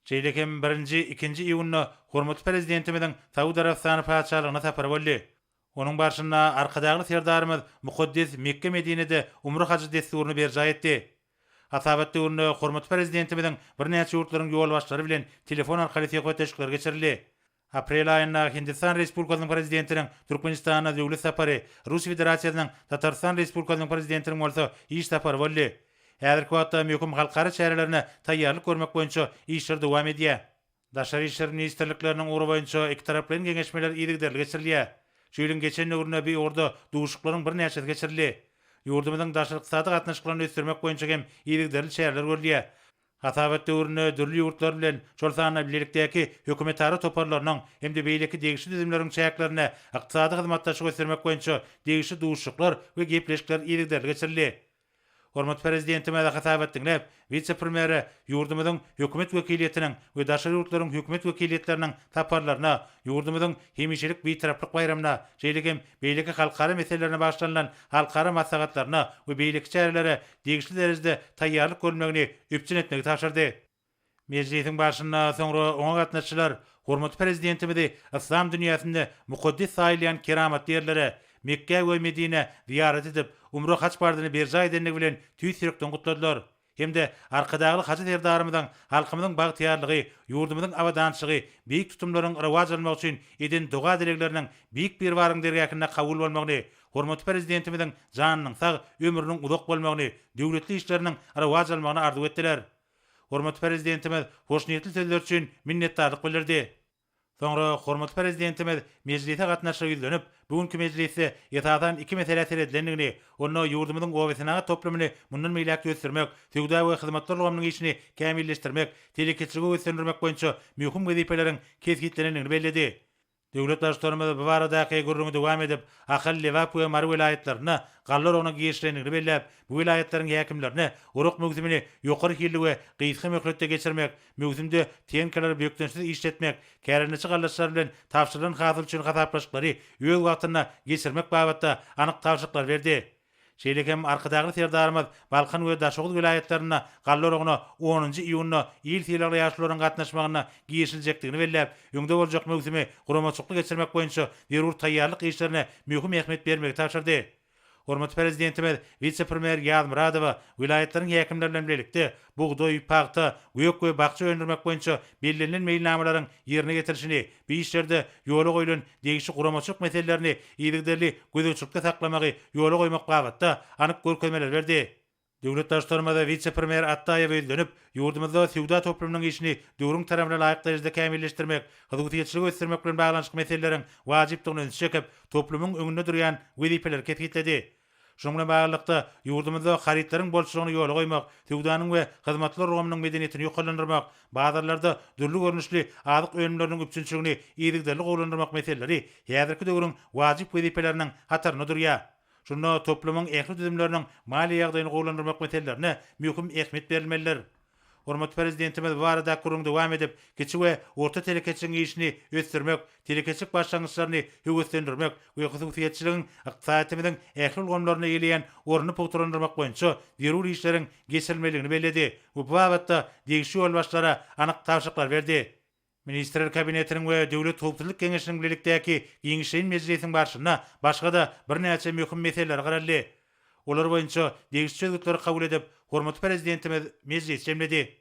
Şeýlekem 1-2 iýuny hormatly prezidentimiziň Saudi Arabistany paçalygyna sapar boldy. Onuň barşynda arkadagy serdarymyz Muqaddes Mekke Medine'de umra hajy desturuny berja etdi. Hatabat döwründe hormatly prezidentimiziň bir näçe ýurtlaryň ýol başlary bilen telefon arkaly söhbetleşikler geçirildi. Aprel aýynda Hindistan Respublikasynyň prezidentiniň Türkmenistana döwlet sapary, Rus Federasiýasynyň Tatarstan Respublikasynyň prezidentiniň bolsa iş sapary boldy. Häzirki wagtda möhüm halkara çärelerine taýýarlyk görmek boýunça işler dowam edýär. Daşary işler ministrlikleriniň uğru boýunça iki taraplyň geňeşmeler ýygyderli geçirilýär. Şu ýylyň geçen öwrüne bir orda duşuklaryň bir näçesi geçirildi. Ýurdumyzyň daşaryk sady gatnaşyklaryny ösdürmek boýunça hem ýygyderli çäreler görülýär. Hatabat döwrüne dürli ýurtlar bilen şol sany bilelikdäki hökümetary toparlarynyň hemde beýleki degişli düzümleriň çäklerine ykdysady hyzmatdaşyk göstermek boýunça degişli duşuklar we gepleşikler ýygyderli geçirildi. Hormatly prezidentimiz hatabat dinlep, vice-premieri ýurdumyzyň hökümet wekiliýetiniň we daşary ýurtlaryň hökümet wekiliýetleriniň taparlaryna, ýurdumyzyň hemişelik bitaraplyk bayramyna, şeýlegem beýleki halkara meselelerine başlanılan halkara maslahatlaryna we beýleki çärelere degişli derejede taýýarlyk görmegini öpçün etmegi tapşyrdy. Mejlisiň başynda soňra oňa gatnaşçylar hormatly prezidentimizi İslam dünýäsinde muqaddes saýlayan keramat ýerlere Mekke we Medine ziyaret edip umra haç bardyny berja edenligi bilen tüýsürekden gutladylar. Hemde arkadagy haç serdarymyzyň halkymyzyň bagtyarlygy, ýurdumyzyň awadançylygy, beýik tutumlaryň rewaj almak üçin eden duga dilekleriniň beýik bir waryň dergäkine kabul bolmagyny, hormatly prezidentimiziň janynyň sag, ömrüniň uzak bolmagyny, döwletli işleriniň rewaj almagyny arzu etdiler. Hormatly prezidentimiz hoş niýetli sözler üçin minnetdarlyk bildirdi. Sonra hormatly prezidentimiz mejlise gatnaşyp ýüzlenip, bugünkü mejlisi ýetadan iki mesele seredlendigini, onu ýurdumyzyň gowasyna toplamyny mundan meýlek göstermek, töwda we hyzmatlar ulgamynyň işini kämilleşdirmek, telekeçiligi göstermek boýunça möhüm wezipeleriň kesgitlenenligini belledi. Döwlet başlarymyz bu baradaky gurruny dowam edip, Ahal Lewap we Mar vilayetlerine gallar ona giýişlenigini bellep, bu vilayetleriň häkimlerine uruk mögzümini ýokary hilli we gysga möhletde geçirmek, mögzümde tenkeler bökdensiz işletmek, kärençi gallaşlar bilen tapşyrylan hasyl üçin hasaplaşyklary öz wagtyna geçirmek babatda anyk tapşyryklar berdi. Şeýlegem arkadagy serdarymyz Balkan we Daşoğul vilayetlerine gallar oguna 10-njy iýunyna ýyl silahly ýaşlaryň gatnaşmagyna giýişiljekdigini bellep, öňde boljak mögzümi guramaçykly geçirmek boýunça zerur taýýarlyk işlerine möhüm ähmiýet bermegi tapşyrdy. Hormatly prezidentimiz vice-premier Ýazmyradowa vilayetleriň häkimleri bilen birlikde buğdoy, paxta, gök we bakça öndürmek boýunça bellenlen meýilnamalaryň ýerine getirişini, bu işlerde ýola goýulan degişli guramaçyk meselelerini ýygyderli gözüçükde saklamagy ýola goýmak babatda anyk görkezmeler berdi. Döwlet başlarymyz vice-premier Attaýew öýlenip, ýurdumyzda sowda toplamynyň işini döwrüň tarapyna laýyk derejede kämilleşdirmek, hyzmatçylyk göstermek bilen baglanyşyk meselelerin wajypdygyny öňe toplamyň öňünde durýan wezipeler ketgitdi. Şoňla baglykda ýurdumyzda haritlaryň bolşugyny ýola goýmak, sowdanyň we hyzmatlar ruhumynyň medeniýetini ýokalandyrmak, bazarlarda dürli görnüşli azyk öňümleriniň üçinçiligini ýygyderli gowlandyrmak meseleleri häzirki döwrüň wajyp wezipeleriniň hataryna durýar. Şunda toplamyň ähli düzümleriniň mali ýagdaýyny gowlandyrmak meselelerine möhüm ähmiýet berilmelidir. Hormatly prezidentimiz bu arada gurrun dowam edip, kiçik we orta telekeçiligiň işini ösdürmek, telekeçilik başlangyçlaryny höwetlendirmek we hyzmatçylygyň ykdysatymyzyň ähli ulgamlaryna ýeleýän orny pogturandyrmak boýunça zerur işleriň geçirilmeligini belledi. Bu babatda degişli ýol başlara anyk tapşyryklar berdi. Ministrler kabinetiniň we döwlet howpsuzlyk keňeşiniň bilelikdäki giňişleýin mejlisiň başyna başga da bir näçe möhüm meseleler garaldy. Olar boýunça degişli sözleri kabul edip, hormatly prezidentimiz mejlis jemledi.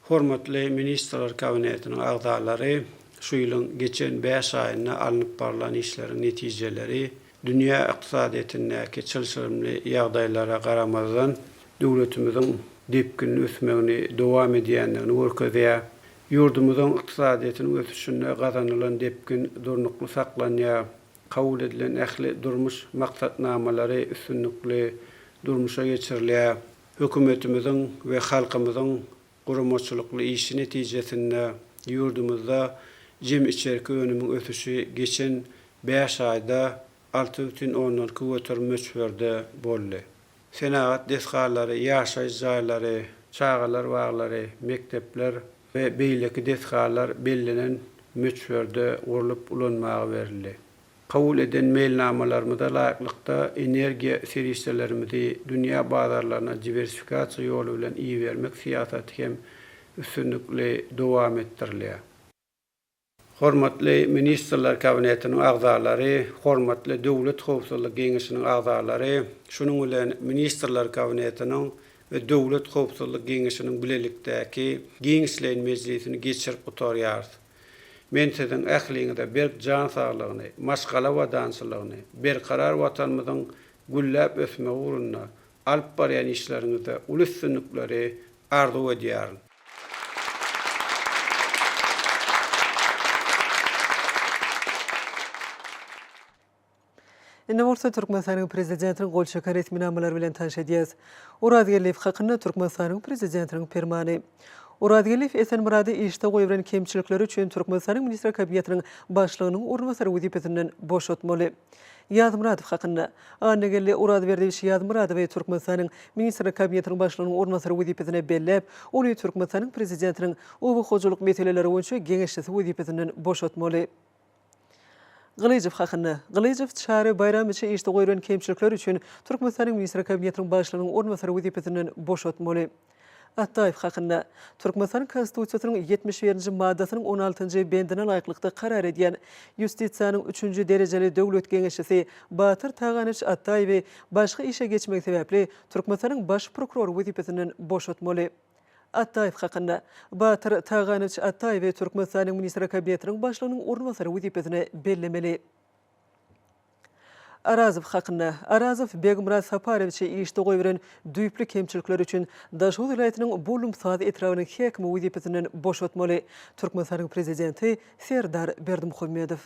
Hormatly ministrler kabinetiniň agdalary, şu ýylyň geçen 5 aýyna alınıp barılan işleriň netijeleri dünya iqtisadiyetindäki çylşyrymly ýagdaýlara garamazdan döwletimiziň depkin ösmegini dowam edýändigini görkezýär. Yurdumyzyň iqtisadiyetiniň ösüşine gazanylan depkin durnukly saklanýar. Kabul edilen ähli durmuş maksatnamalary üstünlikli durmuşa geçirilýär. Hökümetimiziň we halkymyzyň gurumçylykly işi netijesinde yurdumuzda jem içerki önümiň ösüşi geçen 5 aýda 6,10 götürmüşlerde boldy. Senagat desgalary, ýaşaýy jaýlary, çağalar waglary, mektepler we beýleki desgalar bellenen möçberde urulyp ulanmagy berildi. Kabul eden mailnamalarymyzda laýyklykda energiýa serişlerimizi dünýä bazarlaryna diversifikasiýa ýolu bilen iyi bermek siýasaty hem üstünlikli dowam etdirilýär. Hormatly ministrler kabinetiniň agzalary, hormatly döwlet howpsuzlyk geňişiniň agzalary, şunuň bilen ministrler kabinetiniň we döwlet howpsuzlyk geňişiniň bilelikdäki Geňişlerin Mejlisini geçirip oturýar. Men sizin ähliňizde bir jan saglygyny, maşgala wadançylygyny, berkarar watanymyzyň gülläp ösmegi ugrunda alyp barýan işleriňizde uly üstünlikleri arzu edýär. Indi bolsa Türkmenistanyň prezidentiniň gol çeker etminamalary bilen tanış edýäs. Uradgeliýew hakynda Türkmenistanyň prezidentiniň fermany. Uradgeliýew Esenmurady işde goýulan kemçilikleri üçin Türkmenistanyň minister kabinetiniň başlygynyň ornwasary wezipetinden boşatmaly. Ýazmuradow hakynda Annegelli Uradberdiýew Ýazmuradow we Türkmenistanyň minister kabinetiniň başlygynyň ornwasary wezipetine bellep, ony Türkmenistanyň prezidentiniň obu hojulyk meseleleri boýunça geňeşçisi wezipetinden boşatmaly. Gılıcıv hakynda Gılıcıv çary bayram üçin işde goýulan kemçilikler üçin Türkmenistanyň minister kabinetiniň başlygynyň ornwasary wezipetinden boşatmaly. Ataýew hakynda Türkmenistan konstitusiýasynyň 71-nji maddasynyň 16-njy bendine laýyklykda karar edýän Ýustisiýanyň 3-nji derejeli döwlet geňeşçisi Batyr Taganyç Ataýew başga işe geçmek sebäpli Türkmenistanyň baş prokuror wezipetinden boşatmaly. Ataýew hakynda Batyr Taganyç Ataýew Türkmenistanyň minister kabinetiniň başlygynyň ornwasary wezipetine bellemeli. Arazow hakynda Arazow Begmurad Saparowiçe işde goýulan düýpli kemçilikler üçin Daşow vilayatynyň Bolum Sady etrawynyň hekimi wezipetinden boşatmaly. Türkmenistanyň prezidenti Serdar Berdimuhammedow.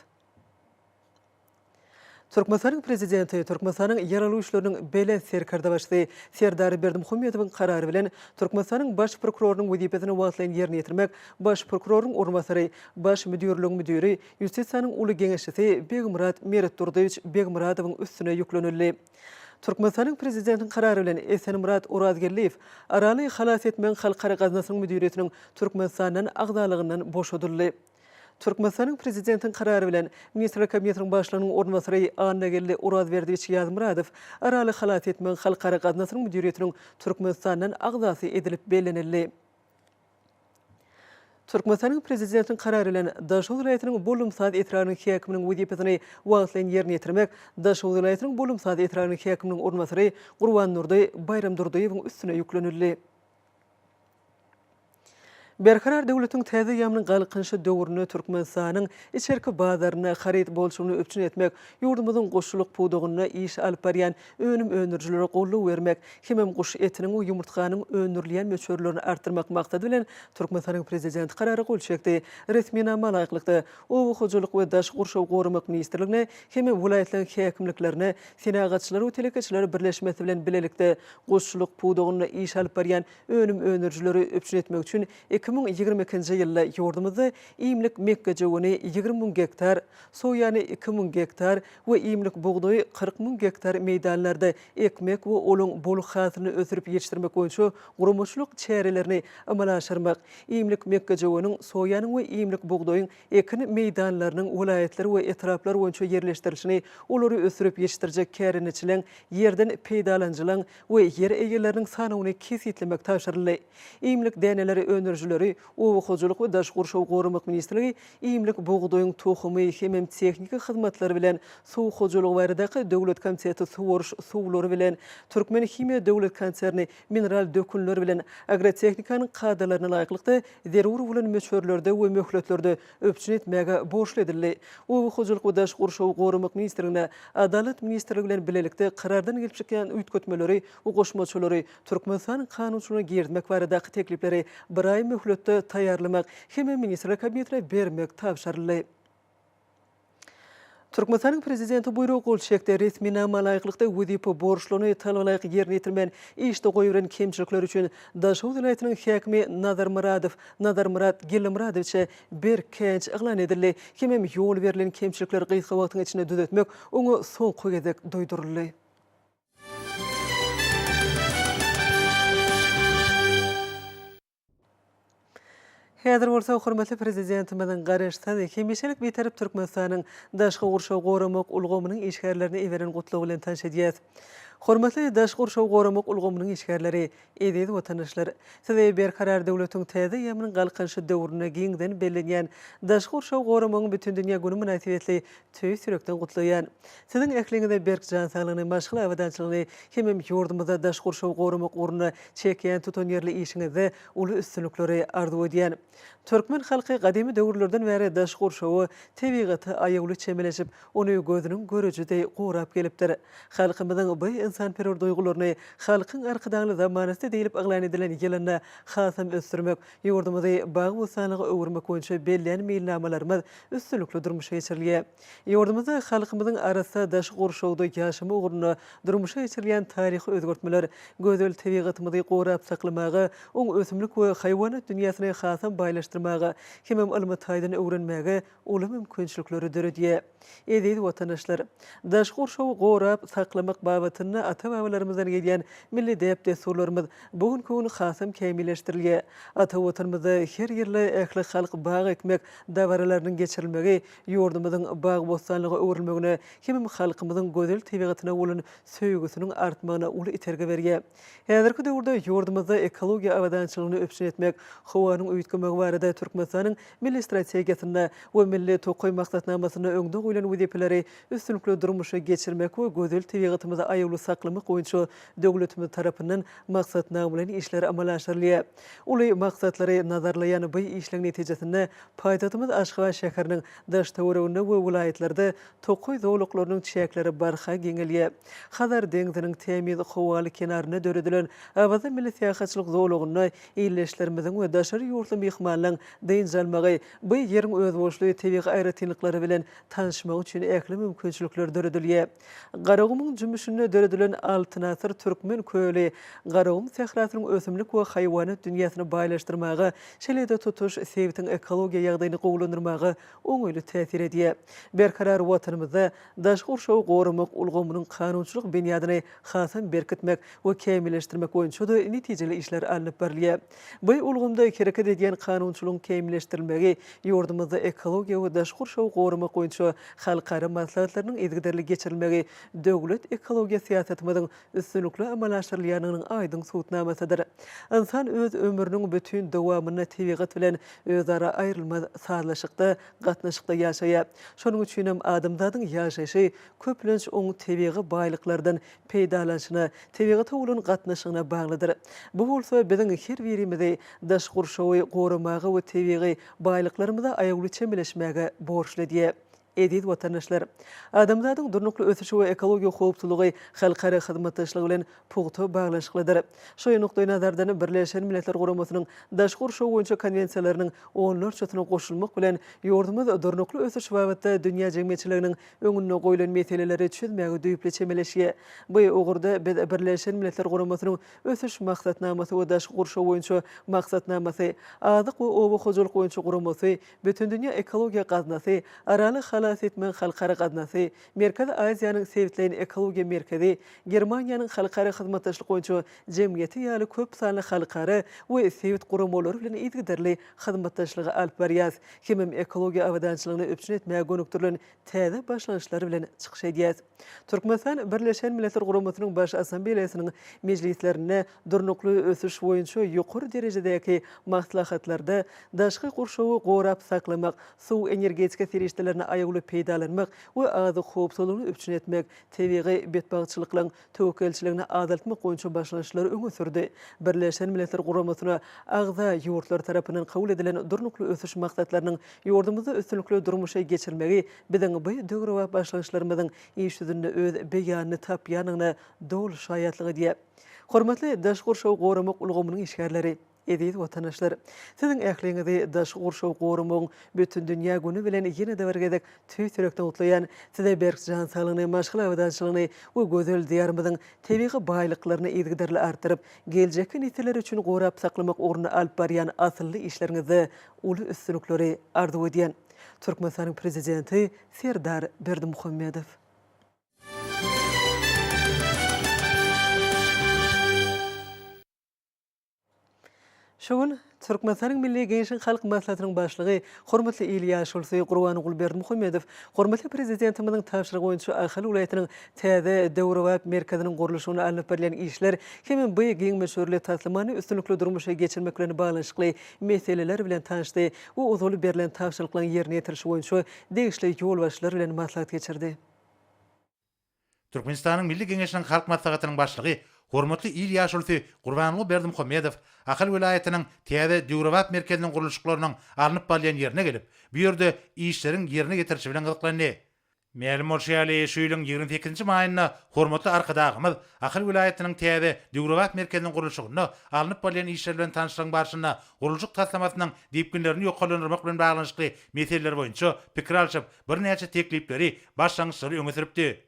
Türkmenistanyň prezidenti Türkmenistanyň ýaraly işleriniň belen serkarda başly Serdar Berdimuhammedowyň karary bilen Türkmenistanyň baş prokurorunyň wezipetini wagtlaýan ýerine ýetirmek baş prokuroruň ornwasary, baş müdürlüğiň müdiri, Ýustisiýanyň uly geňeşçisi Begmurad Meretturdyýew Begmuradowyň üstüne ýüklenildi. Türkmenistanyň prezidentiniň karary bilen Esenmurad Uradgeliýew araly halas etmeň halkara gaznasynyň müdiretiniň Türkmenistandan agdalygyndan boşadyldy. Türkmenistanyň prezidentiniň karary bilen minister kabinetiniň başlygynyň ornwasary Annegelli Uradberdiýew Ýazmuradow araly halas etmeň halkara gaznasynyň müdiretiniň Türkmenistandan agdasy edilip bellenildi. Türkmenistanyň prezidentiniň karary bilen Daşow vilayatynyň Bolum Sady etrawynyň hekiminiň wezipetini wagtlaýan ýerine ýetirmek Daşow vilayatynyň Bolum Sady etrawynyň hekiminiň ornwasary Gurban Nurdy Bayram Durduýewiň üstüne ýüklenildi. Berkarar döwletiň täze ýamynyň galkynşy döwrüne Türkmenistanyň içerki bazaryna harit bolşugyny öpçün etmek, ýurdumyzyň goşuluk puwdugyna iş alyp barýan önüm önürjülere golluk bermek, hemem goş etiniň we ýumurtkanyň önürleýän möçörlerini artdyrmak maksady bilen Türkmenistanyň prezidenti karary gol çekdi. Resminama laýyklykda obu hojulyk we daş gurşaw gorumak ministrligine hemem vilayatlanyň häkimliklerine senagatçylar we telekeçiler birleşmesi bilen bilelikde goşuluk puwdugyna iş alyp barýan önüm önürjüleri öpçün etmek üçin 2022-nji ýylda ýurdumyzda iýimlik mekka jogany 20.000 hektar, soýany 2.000 hektar we iýimlik buğdoý 40.000 hektar meýdanlarda ekmek we olun boluk hasylyny ösürip ýetişdirmek boýunça gurumçylyk çärelerini amala aşyrmak, iýimlik mekka joganyň, soýanyň we iýimlik buğdoýyň ekin meýdanlarynyň welaýatlary we etraplar boýunça ýerleşdirilişini, olary ösürip ýetişdirjek kärineçileň ýerden peýdalanjylaň we ýer egeleriniň sanawyny kesitlemek taşyryldy. Iýimlik däneleri önürjüleri ötmeleri, owu hojuluk we daş gurşaw gorumak ministrligi iýimlik buğdoýyň tohumy hemem tehnika hyzmatlary bilen suw hojulugy baradaky döwlet komiteti suwuruş suwlary bilen Türkmen Himiýa döwlet konserni mineral dökünleri bilen agrotehnikanyň kadrlaryna laýyklykda zerur bolan meşhurlerde we möhletlerde öpçün etmäge borçly edildi. Owu hojuluk we daş gurşaw gorumak ministrligine Adalet ministrligi bilen bilelikde karardan gelip çykan üýtgetmeleri we goşmaçylary Türkmenistan kanunçylygyna girdmek baradaky teklipleri bir ay möhletde taýýarlamak hemem ministrler kabinetine bermek tapşyryldy. Türkmenistanyň prezidenti buyrugy golçekde resmi nama laýyklykda wüzipe borçluny talalaýyk ýerine ýetirmen işte goýuran kemçilikler üçin Daşow vilayatynyň häkimi Nazar Murad Gelimuradowiçe bir kenç eglan edildi. Hemem ýol berilen kemçilikler gysga wagtyň içinde düzeltmek oňa soňky gezek doýduruldy. Häzir bolsa hormatly prezidentimiň garaşdan hemişelik beterip Türkmenistanyň daşky gurşaw goramak ulgamynyň işgärlerini everen gutlagy bilen tanış edýäs. Hormatly daşky gurşaw goramak ulgamynyň işgärleri, edýdi watandaşlar, size bir karar döwletiň täze ýamynyň galkynşy döwrüne giňden bellenýän daşky gurşaw goramagyň bütün dünýä güni münasibetli töý sürekden gutlaýan. Siziň ähliňizde berk jan saglygyny, maşgul awadançylygyny hemem ýurdumyzda daşky gurşaw goramak uruny çekýän tutan ýerli işiňizde uly üstünlikleri arzu edýän. Türkmen halky gadymy döwürlerden bäri daşky gurşawy tebigaty aýagly çemeleşip, ony gözüniň görejidei gorap gelipdir. Halkymyzyň bu insanperwer duýgularyny halkyň arkadanly zamanysy diýilip aglan edilen ýylynda hasam ösdürmek, ýurdumyzy bagy bosanlygy öwürmek boýunça belliän meýilnamalarymyz üstünlikli durmuşa geçirilýär. Ýurdumyzda halkymyzyň arasynda daşky gurşawda ýaşamy ugruna durmuşa geçirilýän taryhy özgertmeler gözel tebigatymyzy gorap saklamagy, oň ösümlik we haýwanat dünýäsine hasam baýlaşdyrmagy, hemem ilmi taýdan öwrenmäge uly mümkinçilikleri döredýär. Edýdi watandaşlar, daşky gurşawy gorap saklamak babatyny ata-babalaryymyzdan gelýän milli dep desturlarymyz bugünkü güni hasam kämilleşdirilýär. Ata-watanymyzda her ýerle ähli halk bag ekmek dawaralarynyň geçirilmegi, ýurdumyzyň bag bostanlygy öwrülmegine, hemem halkymyzyň gözel tebigatyna bolan söýgüsiniň artmagyna uly iterge berýär. Häzirki döwürde ýurdumyzda ekologiýa awadançylygyny öpçün etmek, howanyň öýtgemegi barada Türkmenistanyň milli strategiýasyna we milli tokoy maksatnamasyna öňde goýulan wezipleri üstünlikli durmuşa geçirmek we gözel tebigatymyzy aýagly saklamak boýunça döwletimiz tarapyndan maksatnama bilen işler amal aşyrylýar. Uly maksatlary nazarlaýan bu işleň netijesinde paýtatymyz Aşgabat şäheriniň daş töwereginde we vilayetlerde tokoy zowluklarynyň çäkleri barha geňelýär. Hazar deňiziniň temiz howaly kenaryna döredilen Awaza milli syýasatçylyk zowlugyny ýerleşlerimiziň we daşary ýurtly mehmanlaryň deňjalmagy bu ýeriň öz boşlugy tebigy aýratynlyklary bilen tanışmak üçin ähli mümkinçilikler döredilýär. Garagumyň jümüşine döredilen Altyn asyr türkmen köýli Garagum sährasynyň ösümlik we haýwanat dünýäsini baýlaşdyrmagy, şeýle-de tutuş sebitiň ekologiýa ýagdaýyny gowlandyrmagy oňuýly täsir edýär. Berkarar watanymyzda daşky gurşaw goramak ulgamynyň kanunçylyk benýadyny hasam berkitmek we kämilleşdirmek boýunça da netijeli işler alınıp berilýär. Bu ulgamda hereket edýän kanunçylygyň kämilleşdirilmegi ýurdumyzda ekologiýa we daşky gurşaw goramak boýunça halkara maslahatlarynyň edgiderli geçirilmegi döwlet ekologiýa syýasatymyzyň üstünlikli amal aşyrylýanynyň aýdyn suwutnamasydyr. İnsan öz ömrüniň bütün dowamyny tebigat bilen özara aýrylmaz sazlaşykda, gatnaşykda ýaşaýar. Şonuň üçin hem adamzadyň ýaşaşy köplenç oň tebigi baýlyklardan peýdalanşyna, tebigata bolan gatnaşygyna baglydyr. Bu bolsa biziň her birimizi daşky gurşawy goramagy we tebigi baýlyklarymyza aýagly çemeleşmäge borçly diýär. Edýdi watandaşlar, adamzadyň durnukly ösüşi we ekologiýa howpsuzlygy halkara hyzmatdaşlygy bilen pugty baglanşyklydyr. Şoý nokdaý nazardan Birleşen Milletler Guramasynyň daşky gurşaw boýunça konwensiýalarynyň 14-çysyna goşulmak bilen ýurdumyz durnukly ösüş babatda dünýä jemgyýetçiliginiň öňüne goýulan meseleleri çözmäge düýpli çemeleşýär. Bu ugurda biz Birleşen Milletler Guramasynyň ösüş maksatnamasy we daşky gurşaw boýunça maksatnamasy, azyk we oba hojuluk boýunça guramasy, bütün dünýä ekologiýa gaznasy, araly halas etmen halkara qadnasy, Merkez Aziýanyň Sewitleýin Ekologiýa Merkezi, Germaniýanyň halkara hyzmatdaşlyk boýunça jemgyýeti ýaly köp sanly halkara we sewit guramolary bilen ýetgiderli hyzmatdaşlygy alyp barýar. Hemem ekologiýa awadançylygyny öpçün etmäge gönükdirilen täze başlanýşlary bilen çykyş edýär. Türkmenistan Birleşen Milletler Guramasynyň baş assambleýasynyň mejlislerine durnukly ösüş boýunça ýokary derejedäki maslahatlarda daşky gurşawy gorap saklamak, suw energetika serişdelerini aýagly peýdalanmak we azy howpsuzlygyny öpçün etmek, tebigy betbagçylyklaryň töwekelçiligini azaltmak boýunça başlanýşlary öňe sürdi. Birleşen Milletler Guramasyna agza ýurtlar tarapyndan kabul edilen durnukly ösüş maksatlarynyň ýurdumyzda üstünlikli durmuşa geçirmegi biziň bu döwre başlanýşlarymyzyň iş yüzünde öz beýanyny tapýanyny dol şaýatlygy diýip. Hormatly daş gurşawy goramak ulgamynyň işgärleri, Ediz watanaşlar, siziň ähliňizi daş gurşawy goramagyň bütün dünýä güni bilen ýene-de bergedek tüýtürekden utlaýan, size berk jan saglygyny, maşgul awadançylygyny we gözel diýarymyzyň tebigy baýlyklaryny ýetgiderli artyryp, geljekki neteler üçin gorap saklamak ugruna alyp barýan asylly işleriňizi uly üstünlikleri arzu edýän Türkmenistanyň prezidenti Serdar Berdimuhammedow. Şoň Türkmenistanyň Milli Gençlik Halk Maslahatynyň başlygy hormatly İlyas Şulsy Gurbanyň Berdimuhammedow, hormatly prezidentimiziň tapşyrygy boýunça Ahal welaýatynyň täze döwrewap merkeziniň gurulşyny alyp berilen işler hemem bu giň meşhurly taslamany üstünlikli durmuşa geçirmek bilen baglanşykly meseleler bilen tanışdy we uzuly berilen tapşyryklaryň ýerine ýetirişi boýunça degişli ýolbaşçylar bilen maslahat geçirdi. Türkmenistanyň Milli Geňeşiniň Halk Maslahatynyň başlygy hormatly İlyas Şulsy Gurbanyň Berdimuhammedow Ahal welaýatynyň täze döwrewap merkeziniň gurulşyklarynyň alınıp barýan ýerine gelip, bu ýerde işleriň ýerine getirişi bilen gyzyklandy. Mälim bolşaly şu ýylyň 28-nji maýyna hormatly arkadagymyz Ahal welaýatynyň täze döwrewap merkeziniň gurulşygyny alınıp barýan işler bilen tanışlygyň barşyna gurulşyk taslamasynyň diýipginlerini ýoklanyrmak bilen baglanşykly meseleler boýunça pikir alşyp, bir näçe teklipleri başlangyçlary öňe süripdi.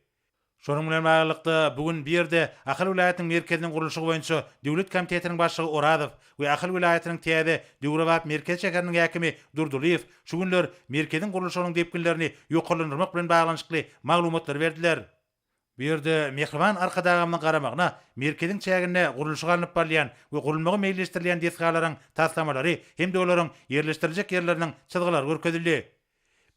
Şonuň bilen baglykda bugün bir ýerde Ahal welaýatynyň merkeziniň gurulşygy boýunça Döwlet komitetiniň başlygy Oradow we Ahal welaýatynyň täze döwrewap merkez şäheriniň häkimi Durduliýew şu günler merkeziň gurulşygynyň diýipginlerini ýoklanyrmak bilen baglanşykly maglumatlar berdiler. Bu ýerde Mehriban arkadagamyň garamagyna merkeziň şäherine gurulşygy alınıp barýan we gurulmagy meýilleşdirilýän desgalaryň taslamalary hem-de olaryň ýerleşdiriljek ýerleriniň çyzgylary görkezildi.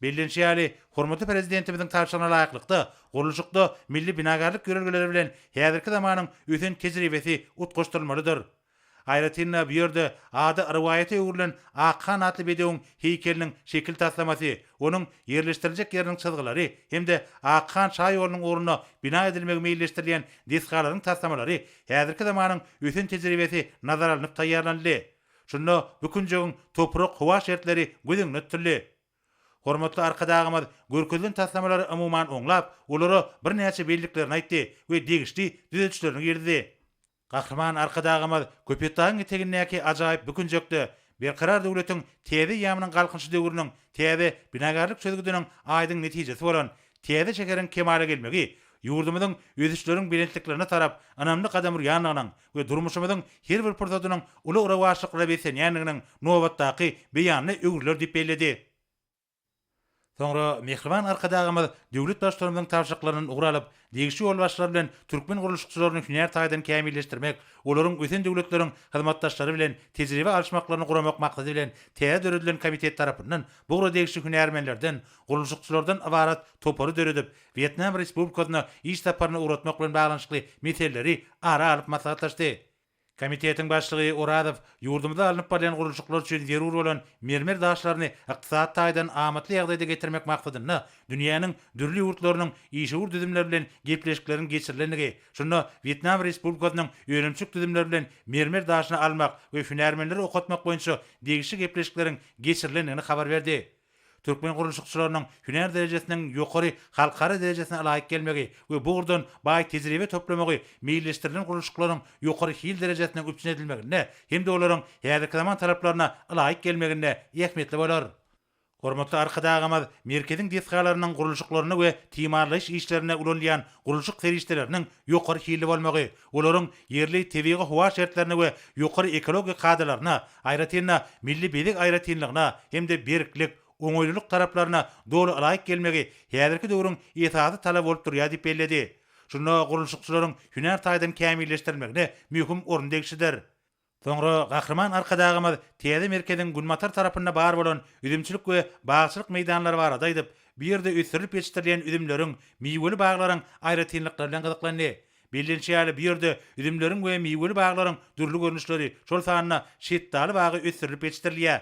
Bellenşýäli hormatly prezidentimiziň tapşyrygyna laýyklykda gurulşykda milli binagarlyk görelgeleri bilen häzirki zamanyň ösen tejribesi utgaşdyrylmalydyr. Aýratynda bu ýerde ady riwayaty öwrülen Akan atly bedegiň heykeliniň şekil taslamasy, onuň ýerleşdiriljek ýeriniň çyzgylary hem-de Akan şaý ýolunyň orunyna bina edilmegi meýilleşdirilýän desgalaryň taslamalary häzirki zamanyň ösen tejribesi nazara alynıp taýýarlandy. Şunda bu künjegiň toprak howa şertleri gözüňe ötürli. Hormatly arkadagymyz görkezlen taslamalary umuman oňlap, olary bir näçe belliklerini aýtdy we degişli düzeltişlerini girdi. Gahrman arkadagymyz köpetdagyň eteginäki ajaýyp bükünjekde berkarar döwletiň täze ýamynyň galkynçy döwrüniň täze binagarlyk çözgüdiniň aýdyň netijesi bolan täze şäheriň kemale gelmegi ýurdumyzyň özüşleriň bilençliklerine tarap anamly gadam ýanynyň we durmuşymyzyň her bir pursatynyň uly rawaşlyklara besenýändiginiň nobatdaky beýanyny öwürler diýip bellädi. Sonra Mehriban arkadagymyz döwlet başlarymyzyň tapşyryklaryny ugralyp, degişli ýolbaşçylar bilen türkmen gurulşykçylaryny hünär taýdan kämilleşdirmek, olaryň ösen döwletleriň hyzmatdaşlary bilen tejribe alşmaklaryny guramak maksady bilen täze döredilen komitet tarapyndan bu degişli hünärmenlerden, gurulşykçylardan ibarat topary döredip, Vietnam Respublikasyna iş taparyny uratmak bilen baglanşykly meseleleri ara alyp maslahatlaşdy. Komitetiň başlygy Oradow ýurdumyzda alınıp barýan gurulşyklar üçin zerur bolan mermer daşlaryny ykdysat taýdan amatly ýagdaýda getirmek maksadyna dünýäniň dürli ýurtlarynyň işgur düzümleri bilen gepleşiklerini geçirilenligi, şunda Vietnam Respublikasynyň öňümçük düzümleri bilen mermer daşyny almak we hünärmenleri okatmak boýunça degişli gepleşikleriň geçirilenligini habar berdi. Türkmen gurulşykçylarynyň hünär derejesiniň ýokary halkara derejesine laýyk gelmegi we bu urdan baý tejribe toplamagy meýilleşdirilen gurulşyklaryň ýokary hil derejesine öpçün edilmegine hem-de olaryň häzirki zaman talaplaryna laýyk gelmegine ähmiýetli bolar. Hormatly arkadagymyz merkeziň desgalarynyň gurulşyklaryny we timarlaş işlerine ulanýan gurulşyk serişdeleriniň ýokary hili bolmagy, olaryň yerli tebigy howa şertlerini we ýokary ekologiýa kadrlaryna, aýratynda milli bedik aýratynlygyna hem-de berklik oňoýluluk taraplarına dolu alayk gelmegi häzirki döwrüň esasy talap bolup durýar diýip belledi. Şunda gurulşukçylaryň hüner taýdan kämilleşdirmegine mühim orun degişidir. Soňra Gahryman arkadagymyz Täze merkeziň Gunmatar tarapynda bar bolan üdümçilik we bagçylyk meýdanlary bar adydyp, bir ýerde ösürilip yetişdirilen üdümleriň, miweli baglaryň aýratynlyklary bilen gyzyklandy. Bilinçýäli bir ýerde üdümleriň we miweli baglaryň dürli görnüşleri, şol sanyna şeýtdaly bagy ösürilip yetişdirilýär.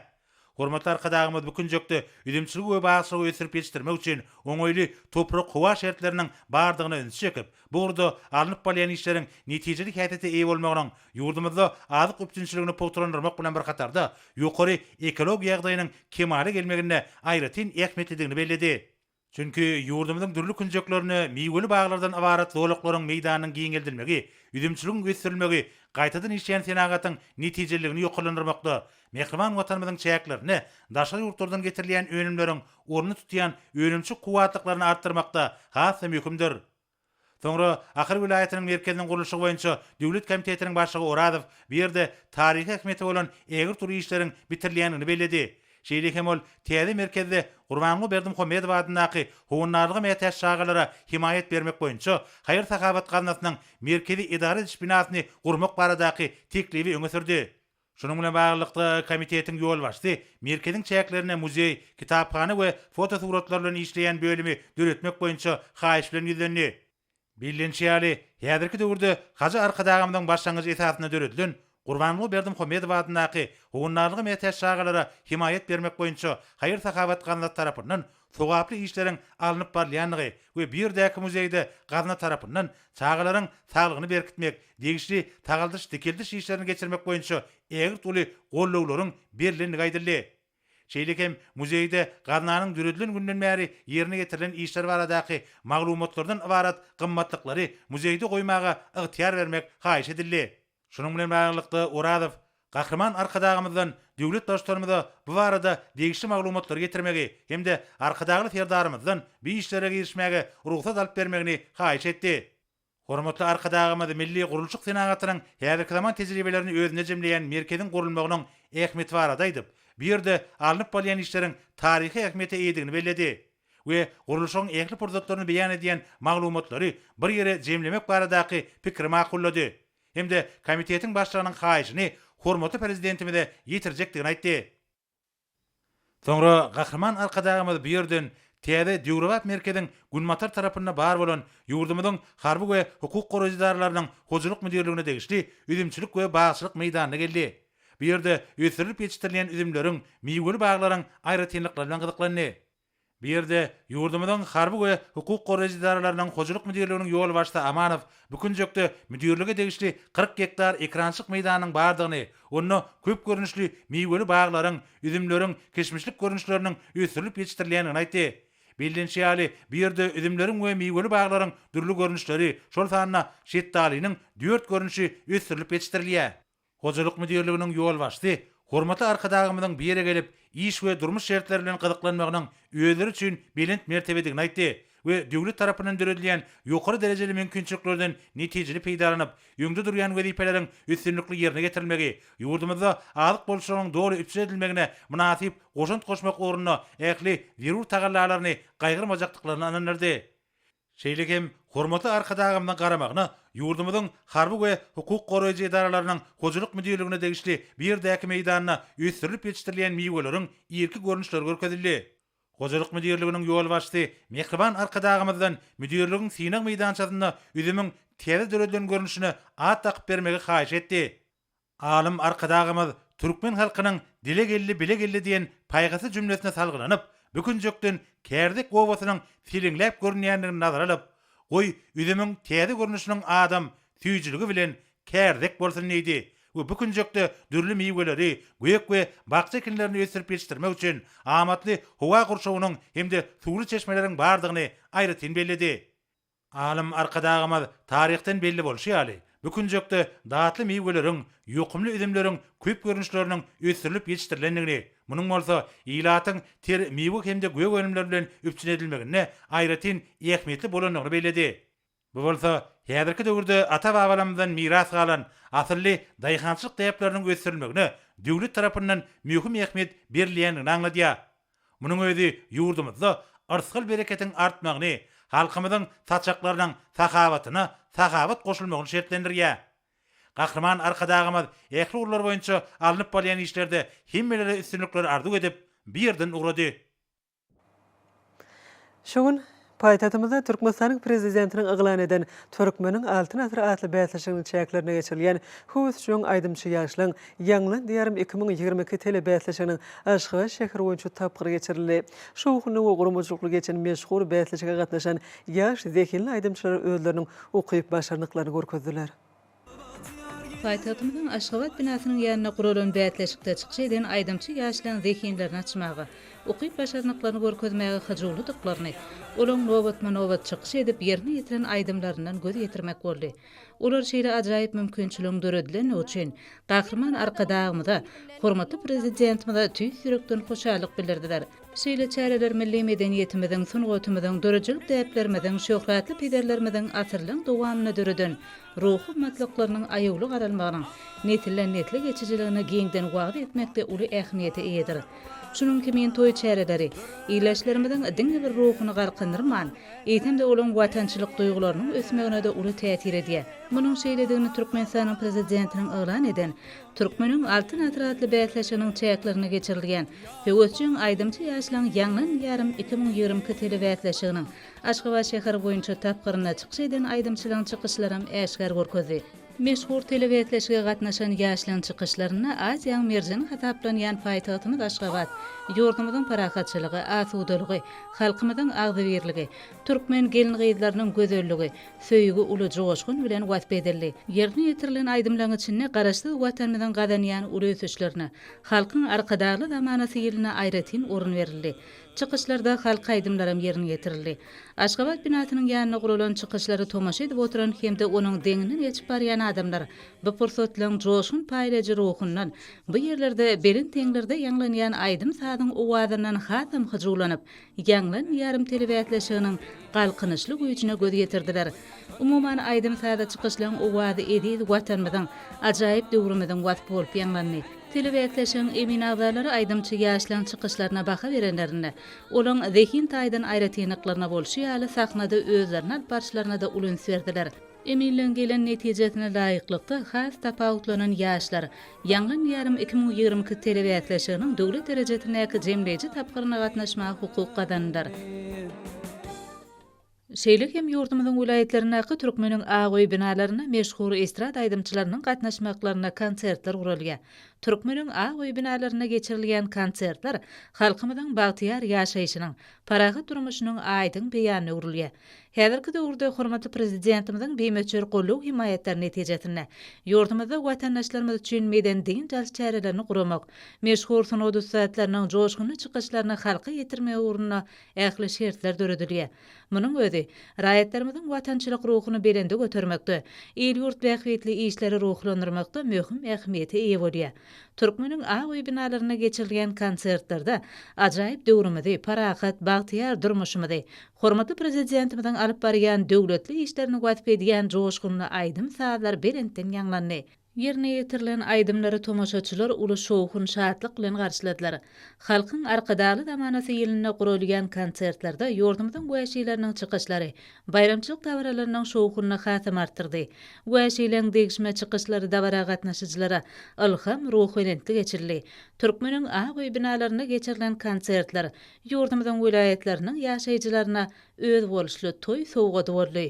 Hormatly arkadagymyz bu künjekde üdümçilik we bagçylygy ösürip yetişdirmek üçin oňoýly toprak howa şertleriniň bardygyny öňe çekip, burada alınıp bolýan işleriň netijeli häýdete eýe bolmagynyň ýurdumyzda azyk öpçünçiligini pogturandyrmak bilen bir katarda ýokary ekologiýa ýagdaýynyň kemale gelmeginde aýratyn ähmiýetligini belledi. Çünkü ýurdumyzyň dürli künjeklerini miweli baglardan awarat zolaklaryň meýdanynyň giňeldilmegi, üdümçiligiň gösterilmegi, gaýtadan işleýän senagatyň netijeligini ýokalandyrmakda, mehriban watanymyzyň çäklerini, daşary ýurtlardan getirilýän önümleriň orny tutýan önümçi kuwatlyklaryny artdyrmakda hassa möhümdir. Soňra Ahir vilayatynyň merkeziniň gurulşy boýunça döwlet komitetiniň başlygy Oradow bir ýerde taryhy häkmeti bolan egir tury işleriň bitirilýänini belledi. Şeýle hem ol Täze merkezde Gurbanly Berdimuhammedow adynaky howunlarlygy meýtäş şagalara himayet bermek boýunça Haýyr Sakabat gazinasynyň merkezi idare ediş binasyny gurmak baradaky teklibi öňe sürdi. Şunun bilen baglykda komitetiň ýol başdy, merkeziň çäklerine muzey, kitapxana we foto suratlar bilen işleýän bölümi döretmek boýunça haýyş bilen ýüzlendi. Bilinçýäli, häzirki döwürde haja arkadagymyň başlangyç esasyna döredilen Gurbanly Berdimuhammedow adynaky howunlarlygy meýtäş şagalara himayet bermek boýunça Haýyr Sakabat gazinaty tarapyndan sogaply işleriň alınıp barlýanlygy we bir däki muzeyde gazina tarapyndan çagalaryň saglygyny berkitmek, degişli tagaldyş dikildiş işlerini geçirmek boýunça egir tuly gollawlaryň berilendigi aýdyldy. Şeýle hem muzeyde gazinanyň düredilen günden bäri ýerine getirilen işler baradaky maglumatlardan ibarat gymmatlyklary muzeyde goýmaga ygtyar bermek haýyş edildi. Şunun bilen baglykda Oradow Gahryman arkadagymyzdan döwlet doşlarymyza bu barada degişli maglumatlar getirmegi hemde arkadagy serdarymyzdan bir işlere girişmege ruhsat alyp bermegini haýyş etdi. Hormatly arkadagymyz Milli Gurulşyk Senagatynyň häzirki zaman tejribelerini özüne jemleýän merkeziň gurulmagynyň ähmiýeti bar adydyp, bir ýerde alınıp bolýan işleriň taryhy ähmiýete eýdigini belledi we gurulşyň ähli purzatlaryny beýan edýän maglumatlary bir ýere jemlemek baradaky pikir makullady. Hemde komitetiň başlygynyň haýyşyny hormatly prezidentimize ýetirjekdigini aýtdy. Soňra Gahryman arkadagymyz bir ýerden Täze Döwrat merkeziň Gunmatar tarapynda bar bolan ýurdumyzyň harby we hukuk goraýjylarynyň hojuluk müdirligine degişli üdümçilik we bagçylyk meýdanyna geldi. Bir ýerde ösürilip ýetişdirilýän üdümleriň, miweli baglaryň aýratynlyklary bilen gyzyklandy. Bir ýerde ýurdumyzyň harby we hukuk goraýjylarynyň hojuluk müdirliginiň ýol başda Amanow bu künjekde müdirlige degişli 40 hektar ekrançyk meýdanynyň bardygyny, onu köp görnüşli miweli baglaryň, üdümleriň, keşmişlik görnüşleriniň ösürilip ýetişdirilýänini aýtdy. Bilinçýäli, bir ýerde üdümleriň we miweli baglaryň dürli görnüşleri, şol sanyna şeýtdalynyň 4 görnüşi ösürilip ýetişdirilýär. Hojuluk müdirliginiň ýol başdy, hormatly arkadagymyzyň bir ýere gelip iş we durmuş şertleri bilen gyzyklanmagynyň özleri üçin belent mertebedigini aýtdy we döwlet tarapyndan döredilen ýokary derejeli mümkinçiliklerden netijeli peýdalanyp, ýöňde durýan wezipeleriň üstünlikli ýerine getirilmegi, ýurdumyzda azyk bolşagyň dogry üpçedilmegine münasip goşant goşmak orunyna ähli zerur tagallalaryny gaýgyrmajakdyklaryny ananyrdy. Şeýle hem hormatly arkadagymyň garamagyna ýurdumyzyň harby we hukuk goraýjy idaralarynyň hojuluk müdirligine degişli bir däki meýdanyna ösürilip ýetişdirilýän miweleriň ýerki görnüşleri görkezildi. Hojuluk müdirliginiň ýol başdy mehriban arkadagymyzdan müdirligiň synak meýdançasyna üzümiň täze döredilen görnüşini at takyp bermegi haýyş etdi. Alym arkadagymyz türkmen halkynyň dile gelli bile gelli diýen paýgasy jümlesine salgylanyp, bu künjekden Kärdek gowasynyň filinläp görnýändigini nazara alyp, goý üzümiň täze görnüşiniň adam süýjüligi bilen kärdek bolsun diýdi. Bu künjekde dürli miweleri, göýek we bakça ekinlerini ösürip ýetişdirmek üçin amatly howa gurşawynyň hemde suwly çeşmeleriň bardygyny aýratyn belledi. Alym arkadagymyz taryhdan belli bolşýaly. Bu künjekde datly miweleriň, ýokumly üzümleriň köp görnüşleriniň ösürilip ýetişdirilendigini, munyň bolsa ilatyň ter miwe hemde göýek önümler bilen üpçünedilmegine aýratyn ähmiýetli bolanlygyny belledi. Bu bolsa häzirki döwürde ata-babalarymyzdan miras galan asylly daýhançylyk täýäpleriniň ösürilmegine döwlet tarapyndan möhüm ähmiýet berilýändigini aňladýar. Munyň özi ýurdumyzda arsgal bereketin artmagyny, halkymyzyň saçaklarynyň sakawatyna sakabat goşulmagyny şertlendirýär. Gahrman arkadagymyz ähli urlar boýunça alınıp bolýan işlerde himmelere üstünlükleri arzu edip birden ugrady. Şoň paytahtymyzda Türkmenistanyň prezidentiniň eglan eden Türkmeniň altyn asr atly bätleşiginiň çäklerine geçirilýän Hüsjüň aýdymçy ýaşlyň ýanglan diýerim 2022 tele bätleşiginiň Aşgabat şäheri boýunça tapgyr geçirildi. Şu güni gurumçylykly geçen meşhur bätleşige gatnaşan ýaş zekinli aýdymçylar özleriniň okyp başarnyklaryny görkezdiler. Paytahtymyzyň Aşgabat binasynyň ýanyna guralan bätleşikde çykyş eden aýdymçy ýaşlaryň zekinlerini açmagy, okyp başarnyklaryny görkezmäge hajuldyklaryny, olaň nowatma-nowat çykyş edip ýerine ýetiren aýdymlaryndan göz ýetirmek boldy. Olar şeýle ajaýyp mümkinçiligini döredilen üçin gahrman arkadagymyza, hormatly prezidentimize tüý sürekden hoşallyk bildirdiler. Şeýle çäreler milli medeniýetimiziň, sungatymyzyň, dörejilik däplerimiziň, şöhratly pederlerimiziň asyrlyň dowamyny döreden ruhy matlaklarynyň aýagly garalmagynyň netilden netle geçijiligini giňden wagt etmekde uly ähmiýeti eýedir. Şunun kimin toy çäreleri, iýleşlerimiziň diňe bir ruhyny garkandyrman, eýtemde olan watançylyk duýgularynyň ösmegine de uly täsir edýär. Munyň şeýledigini Türkmenistanyň prezidentiniň eglan eden Türkmeniň altyn atratly bätleşiginiň çäklerine geçirilýän Hüsjüň aýdymçy ýaşlaryň ýanglan ýarym 2022 tele bätleşiginiň Aşgabat şäheri boýunça tapgyryna çykyş eden aýdymçylaryň çykyşlarym äşgär görkezdi. Meşhur tele bätleşige gatnaşan ýaşlaryň çykyşlaryna Aziýaň merjini hataplanýan paýtagtymyz Aşgabat, ýurdumyzyň parahatçylygy, asudalygy, halkymyzyň agdybirligi, türkmen gelin gyzlarynyň gözelligi, söýgü uly joşgun bilen wasp edildi. Ýerine ýetirilen aýdymlaryň içinde garaşdy watanymyzyň gadanýan uly ösüşlerini, halkyň arkadagly zamanasy ýylyna aýratyn orun berildi. Çykyşlarda halk aýdymlarym ýerine ýetirildi. Aşgabat binasynyň ýanyna guralan çykyşlary tomaşa edip oturan hemde onuň deňinden geçip barýan adamlar bu pursatlaryň joşun paýlagy ruhundan bu ýerlerde belin teňlerde ýanglanýan aýdym sadyň owazyndan hatam hyjulanyp ýanglan ýarym telebätleşiginiň galkynyşly güýjüne göz ýetirdiler. Umuman aýdym sada çykyşlaryň owazy edil watanymyzyň ajaýyp döwrümizden wasp bolup ýanglandy. Telebätleşigiň emin agdalary aýdymçy ýaşlaryň çykyşlaryna baha berenlerine, olaň zekin taýdan aýratynlyklaryna bolşy ýaly sahnada özlerine alyp barşylaryna da ulun berdiler. Eminlen gelen netijesine laýyklykda has tapawutlanan ýaşlar ýanglan ýarym 2022 telebätleşiginiň döwlet derejetindäki jemleýici tapgyryna gatnaşmagy hukuk kazandylar. Şeýle hem ýurdumyzyň vilayetlerindäki türkmeniň agoý binalaryna meşhur estrad aýdymçylarynyň gatnaşmaklaryna konsertler gurulýar. Türkmeniň agoý binalaryna geçirilýän konsertler halkymyzyň bagtyar ýaşaýyşynyň, parahat durmuşynyň aýdyň beýany urulýar. Häzirki döwürde hormatly prezidentimiziň beýmeçer gollaw himayetleri netijesinde ýurdumyzda watandaşlarymyz üçin medendiň jas çärelerini guramak, meşhur sunawdy saatlarynyň joşguny çykyşlaryny halka ýetirmek ugruna ähli şertler döredilýär. Munyň özi raýatlarymyzyň watançylyk ruhyny belende götermekde, el-ýurt bähwetli işleri ruhlandyrmakda möhüm ähmiýeti eýe bolýar. Türkmeniň agoý binalaryna geçirilýän konsertlerde ajaýyp döwrümizi, parahat, bagtyar durmuşymy, hormatly prezidentimiziň alyp barýan döwletli işlerini wasp edýän joşguny aýdym saatlar belenden ýanglandy. Ýerine ýetirilen aýdymlary tomaşaçylar uly şowhun şatlyk bilen garşyladylar. Halkyň arkadaly zamanasy ýylyna gurulýan konsertlerde ýurdumyzyň wäşileriniň çykyşlary, bayramçylyk dawralarynyň şowhuny hasam artdyrdy. Wäşileň degişme çykyşlary dawra gatnaşyjylara ilham ruhynentli geçirildi. Türkmeniň agoý binalaryna geçirilen konsertler ýurdumyzyň vilayetleriniň ýaşaýjylaryna öz boluşly toý sowgady boldy.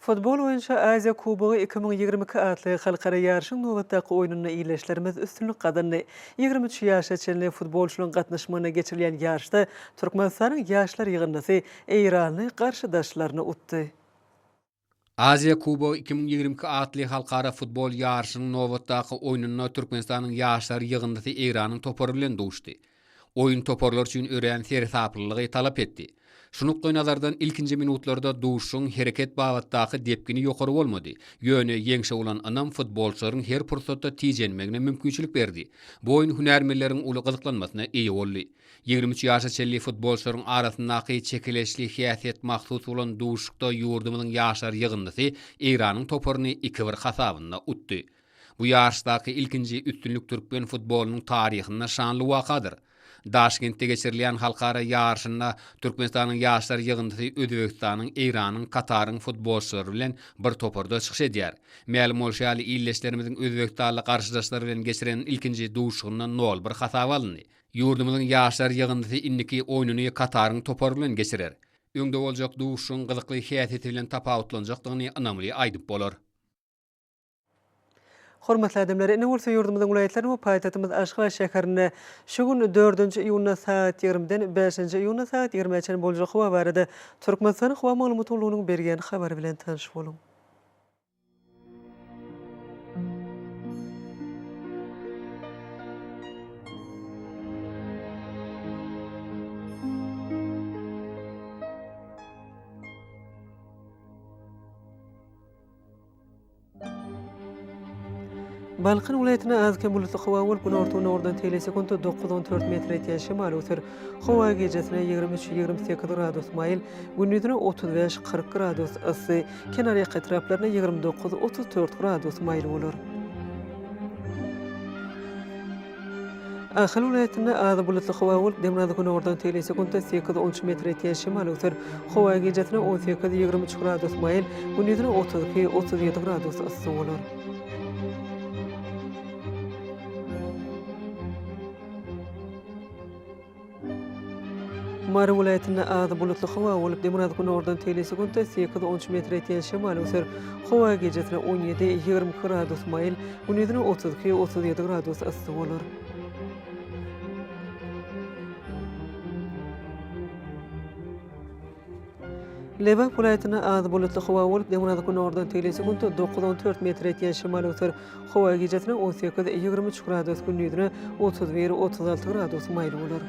Futbol boýunça Aziýa Kubogy 2022 atly halkara ýarşyň nowatdaky oýunyna iýleşlerimiz üstünlük gadandy. 23 ýaşa çenli futbolçularyň gatnaşmagyna geçirilýän ýarşda Türkmenistanyň ýaşlar ýygyndasy Eýrany garşydaşlaryny utdy. Aziýa Kubogy 2022 atly halkara futbol ýarşynyň nowatdaky oýunyna Türkmenistanyň ýaşlar ýygyndasy Eýranyň topory bilen duşdy. Oýun toporlar üçin ören serhaplylygy talap etdi. Şunukly nazardan ilkinji minutlarda duşuň hereket babatdaky depgini ýokary bolmady. Ýöne ýeňşe bolan anam futbolçylaryň her pursatda tijenmegine mümkinçilik berdi. Bu oýun hünärmelleriň uly gyzyklanmasyna eýe boldy. 23 ýaşa çelli futbolçylaryň arasyndaky çekileşli häsiýet mahsus bolan duşukda ýurdumyň ýaşlar ýygyndasy Eýranyň toporyny 2-1 hasabyna utdy. Bu ýarşdaky ilkinji üstünlük türkmen futbolunyň taryhynda şanly wakadyr. Daşkentde geçirilen halkara yarışında Türkmenistanyň ýaşlar ýygyndy Özbekistanyň, Iranyň, Kataryň futbolçylary bilen bir toporda çykyş edýär. Ma'lum bolşaly illeşlerimiziň Özbekistanly garşydaşlary bilen geçiren ilkinji duşugyndan nol bir hasap alındy. Ýurdumyzyň ýaşlar ýygyndy indiki oýnuny Kataryň topor bilen geçirer. Öňde boljak duşugyň gyzykly häsiýeti bilen tapawutlanjakdygyny anamly aýdyp bolar. Hormatly adamlar, ine bolsa ýurdumyzyň welaýetleri we paýtatymyz Aşgabat şäherinde şu gün 4-nji iýunda saat 20-den 5-nji iýunda saat 20-çe boljak hawa barada Türkmenistanyň hawa maglumatlarynyň bergen habary bilen tanyş boluň. Balqan welaýatyna azken bulutly hawa bolup, gün ortagyna ordan telesekunda 9-14 metr ýetýän şemal öter. Hawa gejesine 23-28 gradus maýl, gündüzine 35-40 gradus ysy, kenarya etraplaryna 29-34 gradus maýl bolar. Ahal welaýatyna az bulutly hawa bolup, demrazy gün ordan telesekunda 8-13 metr ýetýän şemal öter. Hawa gejesine 18-23 gradus maýl, gündüzine 32-37 gradus ysy bolar. Mara welaýatyna az bulutly hawa bolup, demrazy gün ordan telesekunda 8-13 metr ýetýän şemal öter. Hawa gejesine 17-20 gradus maýl, gündüzine 32-37 gradus ysy bolar. Lewak welaýatyna az bulutly hawa bolup, demrazy gün ordan telesekunda 9-14 metr ýetýän şemal öter. Hawa gejesine 18-23 gradus, gündüzine 31-36 gradus maýl bolar.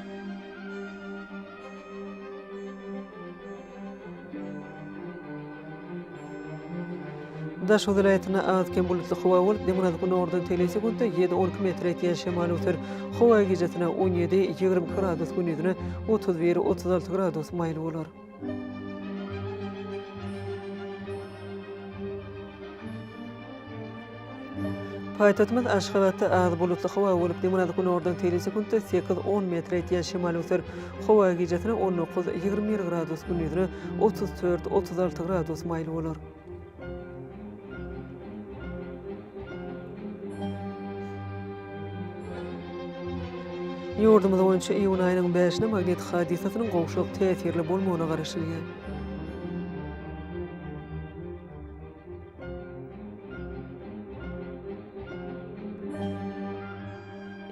Daş welaýatyna azken bulutly hawa bolup, demrazy gün ordan telesekunda 7-12 metr ýetýän şemal öter. Hawa gejesine 17-20 gradus, gündüzine 31-36 gradus maýl bolar. Paýtatymyz Aşgabatda az bulutly hawa bolup, demrazy gün ordan telesekunda 8-10 metr ýetýän şemal öter. Hawa gejesine 19-21 gradus, gündüzine 34-36 gradus maýl bolar. Ýurdumyz boýunça iýun aýynyň 5-ine magnetik hadisasynyň gowşak täsirli bolmagyna garaşylýar.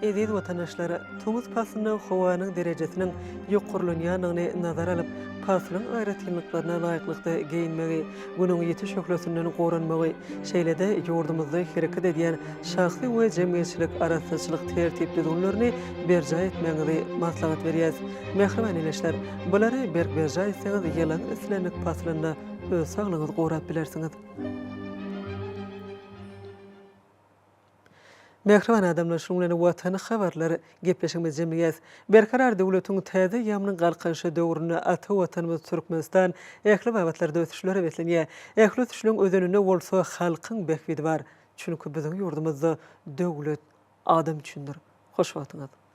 Eziz watandaşlara, Tumuz pasynyň howanyň derejesiniň ýokurlanýanyny nazar alyp, pasynyň aýratylmaklaryna laýyklykda geyinmegi, günüň ýeti şöhlesinden goranmagy, şeýlede ýurdumyzda hereket edýän şahsy we jemgyýetçilik arasyndaçylyk tertipli durumlaryny berja etmegi maslahat berýär. Mehriban eleşler, bulary berja etseňiz ýalan islenlik pasynyna öz saglygyňyzy gorap bilersiňiz. Mehriban adamlar şuňlany watan habarlary gepleşigimiz jemgyýäs. Berkarar döwletiň täze ýamynyň galkanşy döwrüne ata watanymyz Türkmenistan ähli babatlarda ötüşlere beslenýär. Ähli ötüşlüň özenine bolsa halkyň bekbidi bar. Çünki biziň ýurdumyzda döwlet adam üçindir. Hoş wagtyňyz.